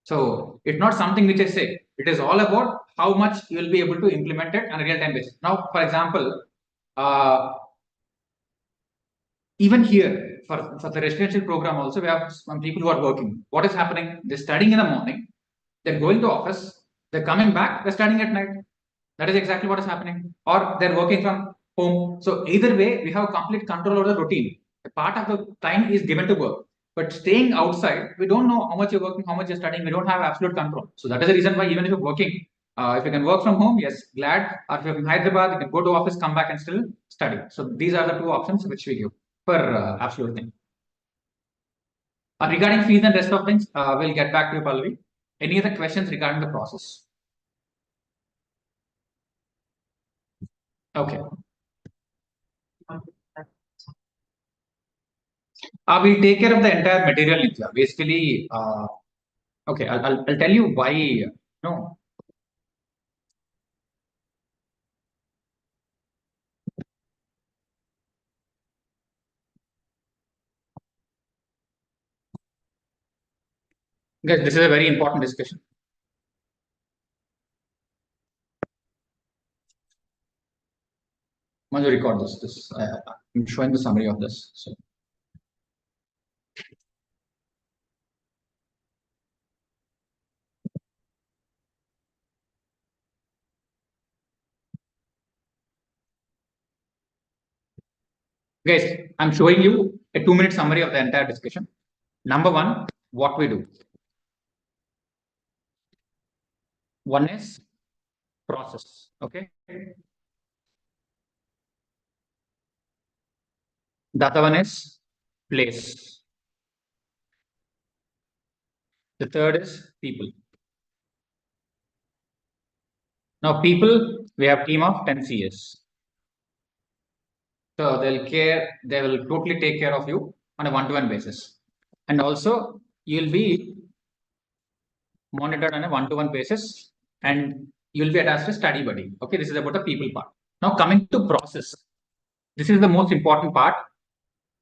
Speaker 1: So it's not something which I say. It is all about how much you will be able to implement it on a real-time basis. Now, for example, even here for the residential program also, we have some people who are working. What is happening? They're studying in the morning, they're going to office, they're coming back, they're studying at night. That is exactly what is happening. Or they're working from home. So either way, we have complete control over the routine. A part of the time is given to work. But staying outside, we don't know how much you're working, how much you're studying. We don't have absolute control. So that is the reason why even if you're working, if you can work from home, yes, glad. Or if you're in Hyderabad, you can go to office, come back and still study. So these are the two options which we give for absolute thing. Regarding fees and rest of things, we'll get back to you, Pallavi. Any other questions regarding the process? Okay. We'll take care of the entire material, Nitya. Basically, okay, I'll tell you why. No. Guys, this is a very important discussion. I'm going to record this. I'm showing the summary of this. So. Guys, I'm showing you a 2-minute summary of the entire discussion. Number one, what we do. One is process. Okay. The other one is place. The third is people. Now, people, we have team of 10 CS. So they will totally take care of you on a one-to-one basis. And also you'll be monitored on a one-to-one basis and you'll be attached to study buddy. Okay, this is about the people part. Now coming to process. This is the most important part.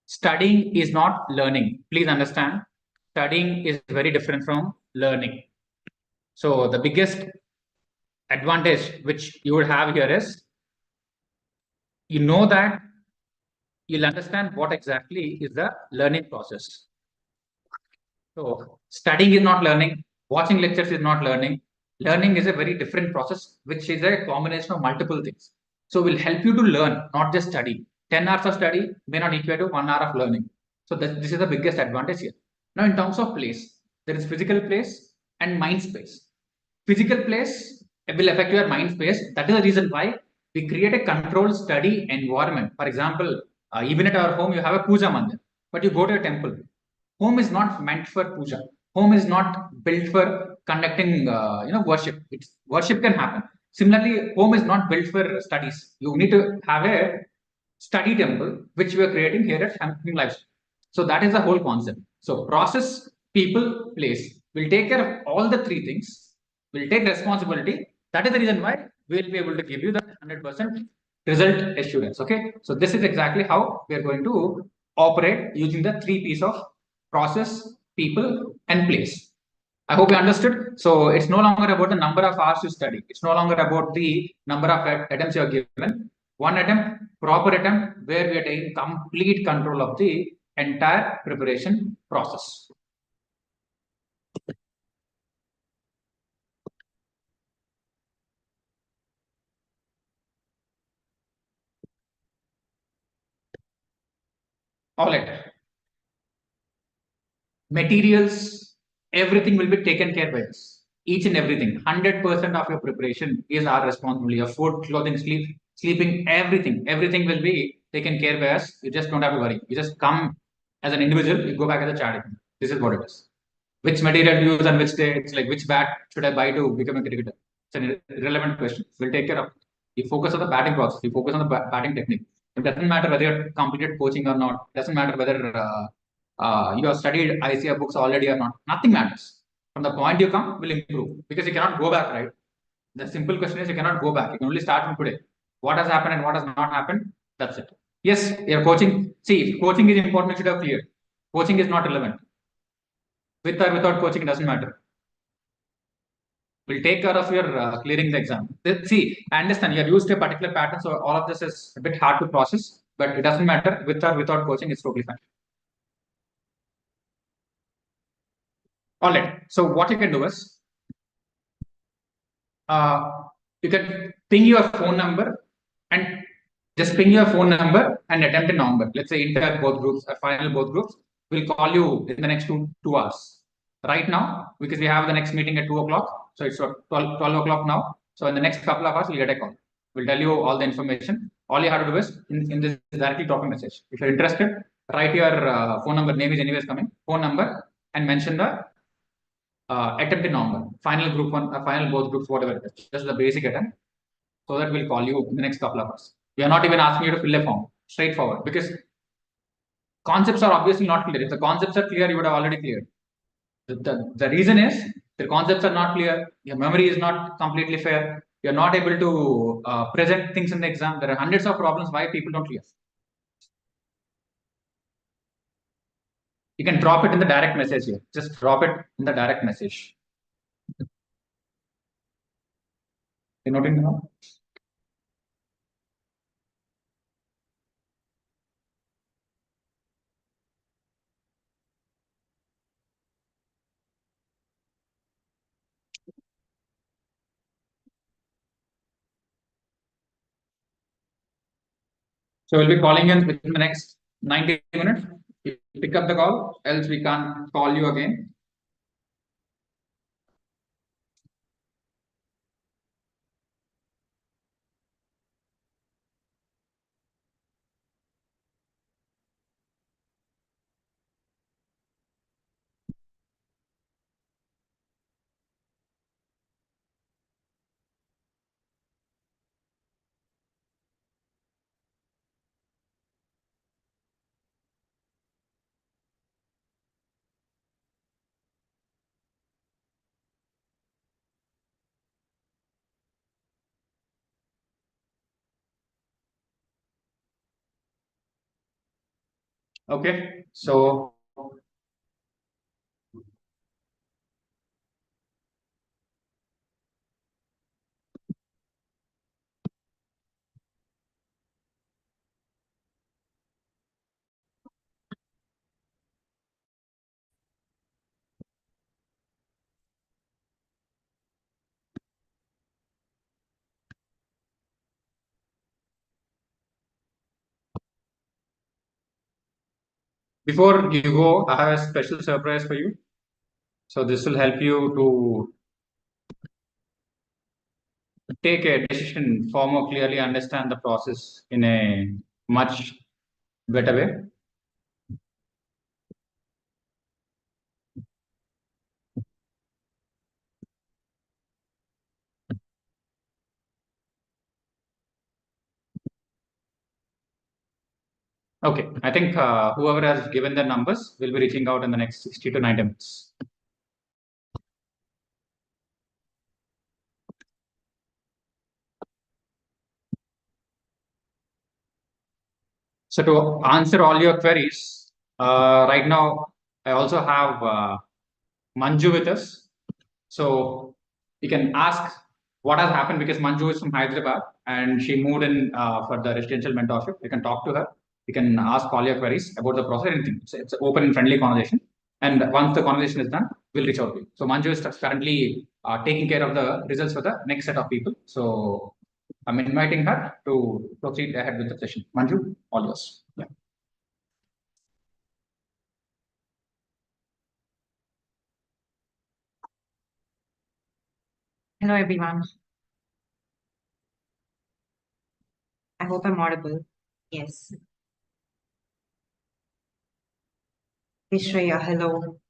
Speaker 1: Studying is not learning. Please understand. studying is very different from learning. So the biggest advantage which you would have here is you know that you'll understand what exactly is the learning process. So studying is not learning, watching lectures is not learning. Learning is a very different process, which is a combination of multiple things. So will help you to learn, not just study. 10 hours of study may not equal to 1 hour of learning. So this is the biggest advantage here. Now, in terms of place, there is physical place and mind space. Physical place will affect your mind space. That is the reason why we create a controlled study environment. For example, even at our home, you have a puja mandir, but you go to a temple. Home is not meant for puja. Home is not built for conducting, worship. Worship can happen. Similarly, home is not built for studies. You need to have a study temple, which we are creating here at Hampton Lifestyle. So that is the whole concept. So process, people, place. We'll take care of all the three things. We'll take responsibility. That is the reason why we'll be able to give you the 100% result assurance. Okay. So this is exactly how we are going to operate using the three P's of process, people, and place. I hope you understood. So it's no longer about the number of hours you study. It's no longer about the number of attempts you are given. One attempt, proper attempt, where we are taking complete control of the entire preparation process. All right. Materials, everything will be taken care by us. Each and everything. 100% of your preparation is our responsibility. Your food, clothing, sleeping, everything. Everything will be taken care by us. You just don't have to worry. You just come as an individual, you go back as a child. This is what it is. Which material to use and which day, it's like which bat should I buy to become a cricketer? It's an irrelevant question. We'll take care of it. You focus on the batting process, you focus on the batting technique. It doesn't matter whether you're completed coaching or not. It doesn't matter whether you have studied ICA books already or not. Nothing matters. From the point you come, will improve because you cannot go back, right? The simple question is you cannot go back. You can only start from today. What has happened and what has not happened, that's it. Yes, your coaching. See, if coaching is important, you should have cleared. Coaching is not relevant. With or without coaching, it doesn't matter. We'll take care of your clearing the exam. See, I understand you're used to a particular pattern, so all of this is a bit hard to process, but it doesn't matter. With or without coaching, it's totally fine. All right. So what you can do is uh, you can ping your phone number and just ping your phone number and attempt a number. Let's say inter both groups, final both groups. We'll call you in the next two hours. Right now, because we have the next meeting at 2 o'clock. So it's 12 o'clock now. So in the next couple of hours, we'll get a call. We'll tell you all the information. All you have to do is in this directly talking message. If you're interested, write your phone number, name is anyways coming, phone number, and mention the attempt in number, final group one, final both groups, whatever it is. Just the basic attempt. So that we'll call you in the next couple of hours. We are not even asking you to fill a form, straightforward, because concepts are obviously not clear. If the concepts are clear, you would have already cleared. The reason is the concepts are not clear, your memory is not completely fair, you're not able to present things in the exam. There are hundreds of problems why people don't clear. You can drop it in the direct message here. Just drop it in the direct message. You noting now? So we'll be calling in within the next 90 minutes. You pick up the call, else we can't call you again. Okay, so Before you go, I have a special surprise for you. So this will help you to take a decision far more clearly, understand the process in a much better way. Okay, I think whoever has given the numbers will be reaching out in the next 60 to 90 minutes. So to answer all your queries, right now I also have Manju with us. So you can ask what has happened because Manju is from Hyderabad and she moved in for the residential mentorship. You can talk to her. You can ask all your queries about the process, anything. It's an open and friendly conversation. And once the conversation is done, we'll reach out to you. So Manju is currently taking care of the results for the next set of people. So I'm inviting her to proceed ahead with the session. Manju, all yours. Yeah.
Speaker 9: Hello, everyone. I hope I'm audible. Yes. Vishreya, hello.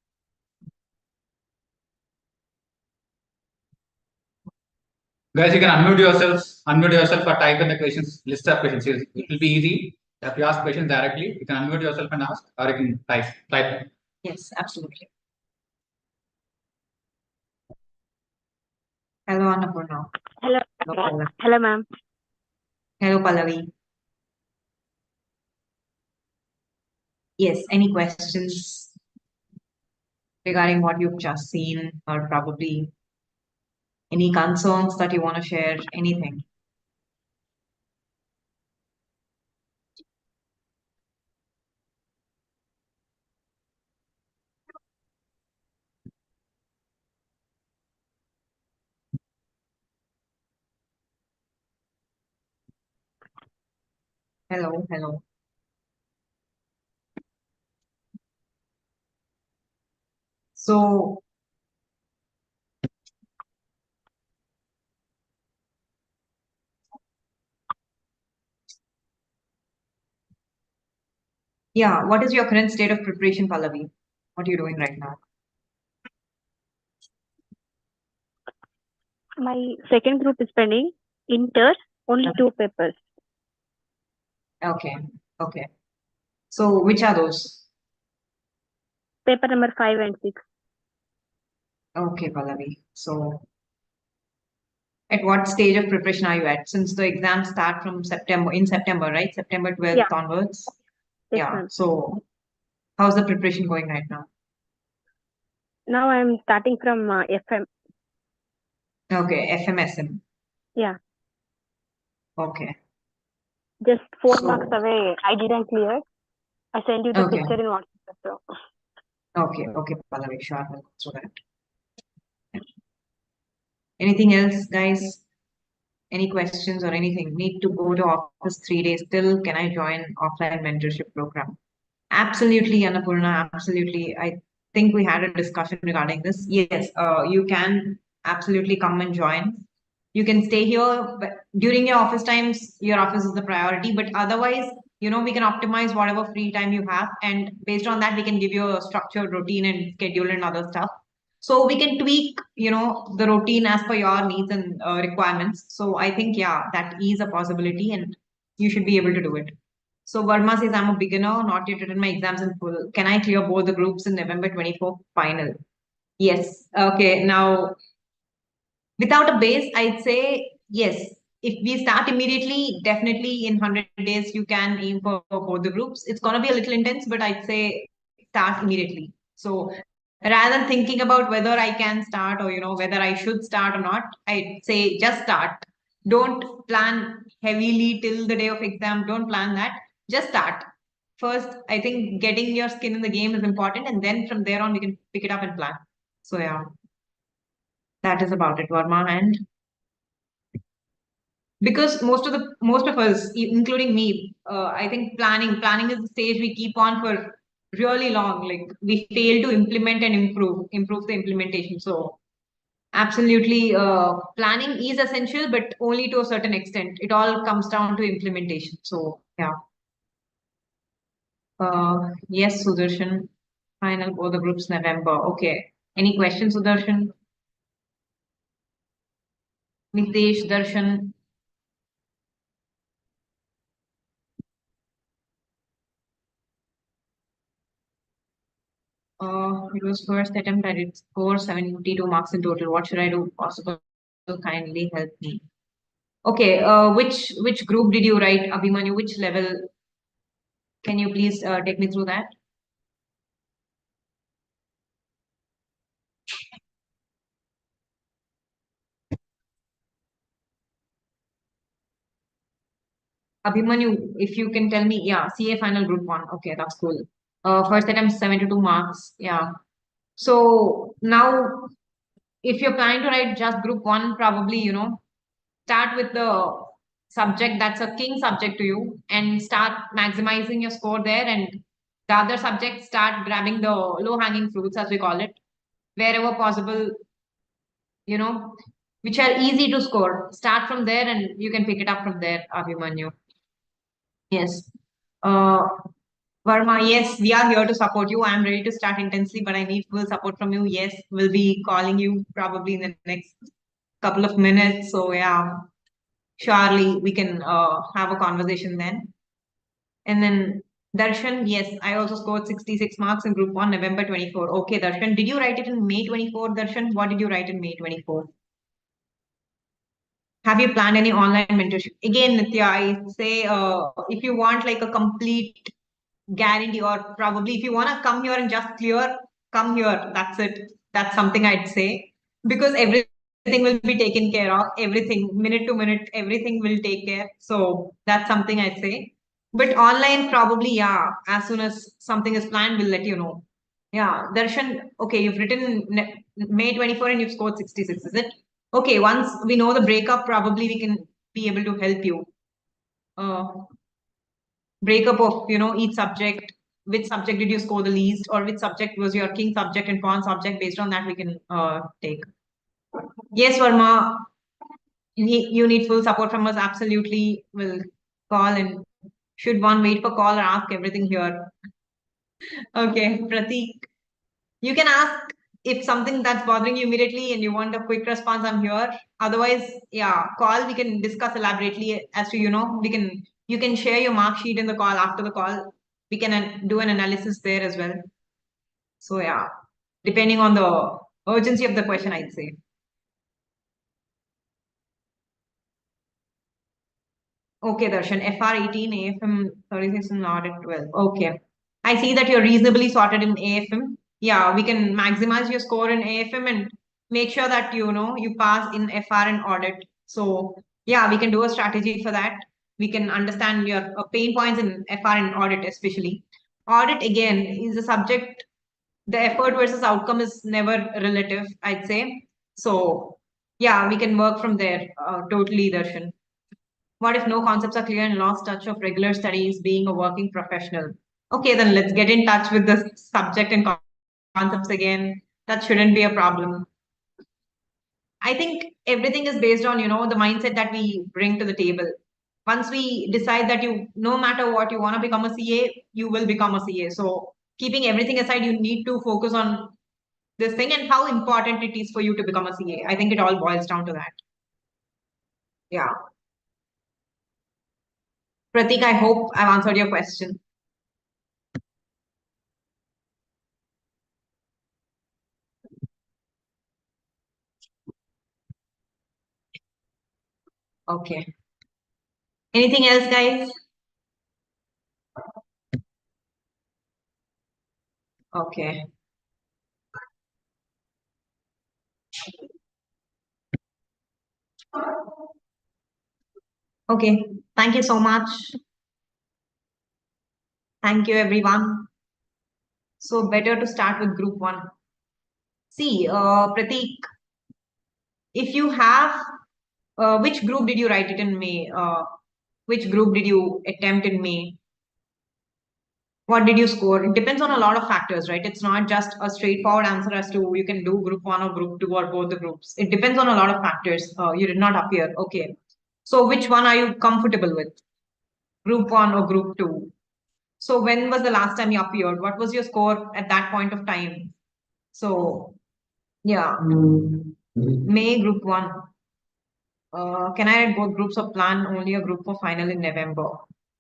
Speaker 1: Guys, you can unmute yourself or type in the questions, list of questions. It will be easy. If you ask questions directly, you can unmute yourself and ask, or you can type.
Speaker 9: Yes, absolutely. Hello, Annapurna.
Speaker 10: Hello.
Speaker 9: Hello,
Speaker 10: Hello, ma'am.
Speaker 9: Hello, Pallavi. Yes, any questions regarding what you've just seen, or probably any concerns that you want to share? Anything? Hello, hello. So, yeah, what is your current state of preparation, Pallavi? What are you doing right now?
Speaker 10: My second group is pending. Inter, only 2 papers.
Speaker 9: Okay, okay. So, which are those?
Speaker 10: Paper number 5 and 6.
Speaker 9: Okay, Pallavi. So, at what stage of preparation are you at? Since the exams start from September, right? September 12th
Speaker 10: Yeah.
Speaker 9: onwards.
Speaker 10: Yes,
Speaker 9: Yeah.
Speaker 10: ma'am.
Speaker 9: So, how's the preparation going right now?
Speaker 10: Now I'm starting from FM.
Speaker 9: Okay, FMSM.
Speaker 10: Yeah.
Speaker 9: Okay.
Speaker 10: Just 4
Speaker 9: So-
Speaker 10: marks away. I didn't clear. I send you the
Speaker 9: Okay.
Speaker 10: picture in WhatsApp. So.
Speaker 9: Okay, Pallavi, sure. I'll go through that. Anything else, guys? Any questions or anything? Need to go to office 3 days. Still, can I join offline mentorship program? Absolutely, Annapurna. Absolutely. I think we had a discussion regarding this. Yes, you can absolutely come and join. You can stay here, but during your office times, your office is the priority. But otherwise, we can optimize whatever free time you have, and based on that, we can give you a structured routine and schedule and other stuff. So we can tweak, the routine as per your needs and requirements. So I think, yeah, that is a possibility, and you should be able to do it. So Verma says, I'm a beginner, not yet written my exams in full. Can I clear both the groups in November 24 final? Yes. Okay. Now, without a base, I'd say yes. If we start immediately, definitely in 100 days, you can aim for both the groups. It's going to be a little intense, but I'd say start immediately. So rather than thinking about whether I can start or, whether I should start or not, I'd say just start. Don't plan heavily till the day of exam. Don't plan that. Just start. First, I think getting your skin in the game is important. And then from there on, we can pick it up and plan. So yeah, that is about it, Varma. And because most of us including me, I think planning is the stage we keep on for really long. Like we fail to implement and improve the implementation. So absolutely, planning is essential, but only to a certain extent. It all comes down to implementation. So yeah. Yes, Sudarshan. Final for the groups November. Okay. Any questions, Sudarshan? Nitesh, Darshan. It was first attempt. I did score 72 marks in total. What should I do? Possible? Kindly help me. Okay. Which group did you write, Abhimanyu? Which level? Can you please take me through that? Abhimanyu, if you can tell me, yeah, CA final group one. Okay, that's cool. First attempt 72 marks. Yeah. So now, if you're planning to write just group one, probably, start with the subject that's a king subject to you and start maximizing your score there. And the other subjects start grabbing the low hanging fruits, as we call it, wherever possible, which are easy to score. Start from there and you can pick it up from there, Abhimanyu. Yes. Uh, Varma, yes, we are here to support you. I'm ready to start intensely, but I need full support from you. Yes, we'll be calling you probably in the next couple of minutes. So yeah, surely we can have a conversation then. And then Darshan, yes, I also scored 66 marks in group one, November 24. Okay, Darshan, did you write it in May 24? Darshan, what did you write in May 24? Have you planned any online mentorship? Again, Nitya, I say if you want like a complete guarantee, or probably if you want to come here and just clear, come here. That's it. That's something I'd say, because everything will be taken care of. Everything, minute to minute, everything will take care. So that's something I'd say. But online, probably, yeah. As soon as something is planned, we'll let you know. Yeah, Darshan. Okay, you've written May 24 and you've scored 66. Is it? Okay. Once we know the breakup, probably we can be able to help you. Uh, Breakup of each subject, which subject did you score the least, or which subject was your king subject and pawn subject. Based on that we can take. Yes, Varma, you need full support from us. Absolutely, we'll call. And should one wait for call or ask everything here? Okay, Pratik, you can ask if something that's bothering you immediately and you want a quick response. I'm here. Otherwise, yeah, call. We can discuss elaborately as to you can share your mark sheet in the call. After the call, we can do an analysis there as well. So yeah, depending on the urgency of the question, I'd say. Okay, Darshan, FR 18, AFM 36, and audit 12. Okay. I see that you're reasonably sorted in AFM. Yeah, we can maximize your score in AFM and make sure that you pass in FR and audit. So yeah, we can do a strategy for that. We can understand your pain points in FR and audit, especially. Audit again is a subject. The effort versus outcome is never relative, I'd say. So yeah, we can work from there. Totally, Darshan. What if no concepts are clear and lost touch of regular studies, being a working professional? Okay, then let's get in touch with the subject and concepts again. That shouldn't be a problem. I think everything is based on, the mindset that we bring to the table. Once we decide that no matter what, you want to become a CA, you will become a CA. So keeping everything aside, you need to focus on this thing and how important it is for you to become a CA. I think it all boils down to that. Yeah. Pratik, I hope I've answered your question. Okay. Anything else, guys? Okay. Okay. Thank you so much. Thank you, everyone. So better to start with group one. See, Pratik, if you have, which group did you write it in May? Which group did you attempt in May? 24. 24. Okay. 24. Okay. Thank you so much. Thank you, everyone. So better to start with group one. See, Pratik, if you have, which group did you write it in May? Which group did you attempt in May? 24. 24. Okay. Thank you so much. Thank you, everyone. So better to start with group one. See, Pratik, if you have, which group did you What did you score? It depends on a lot of factors, right? It's not just a straightforward answer as to you can do group 1 or group 2 or both the groups. It depends on a lot of factors. You did not appear. Okay. So which one are you comfortable with? Group 1 or group 2? So when was the last time you appeared? What was your score at that point of time? So yeah, May group 1. Can I add both groups or plan only a group for final in November?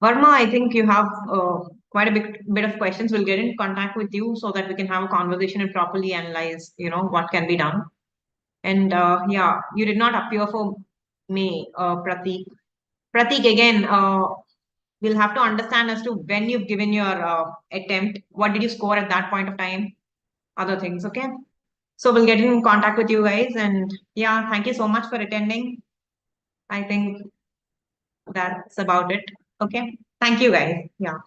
Speaker 9: Varma, I think you have quite a bit of questions. We'll get in contact with you so that we can have a conversation and properly analyze, what can be done. And yeah, you did not appear for May, Pratik. Pratik, again, we'll have to understand as to when you've given your attempt, what did you score at that point of time? Other things, okay? So we'll get in contact with you guys. And yeah, thank you so much for attending. I think that's about it. Okay. Thank you guys. Yeah.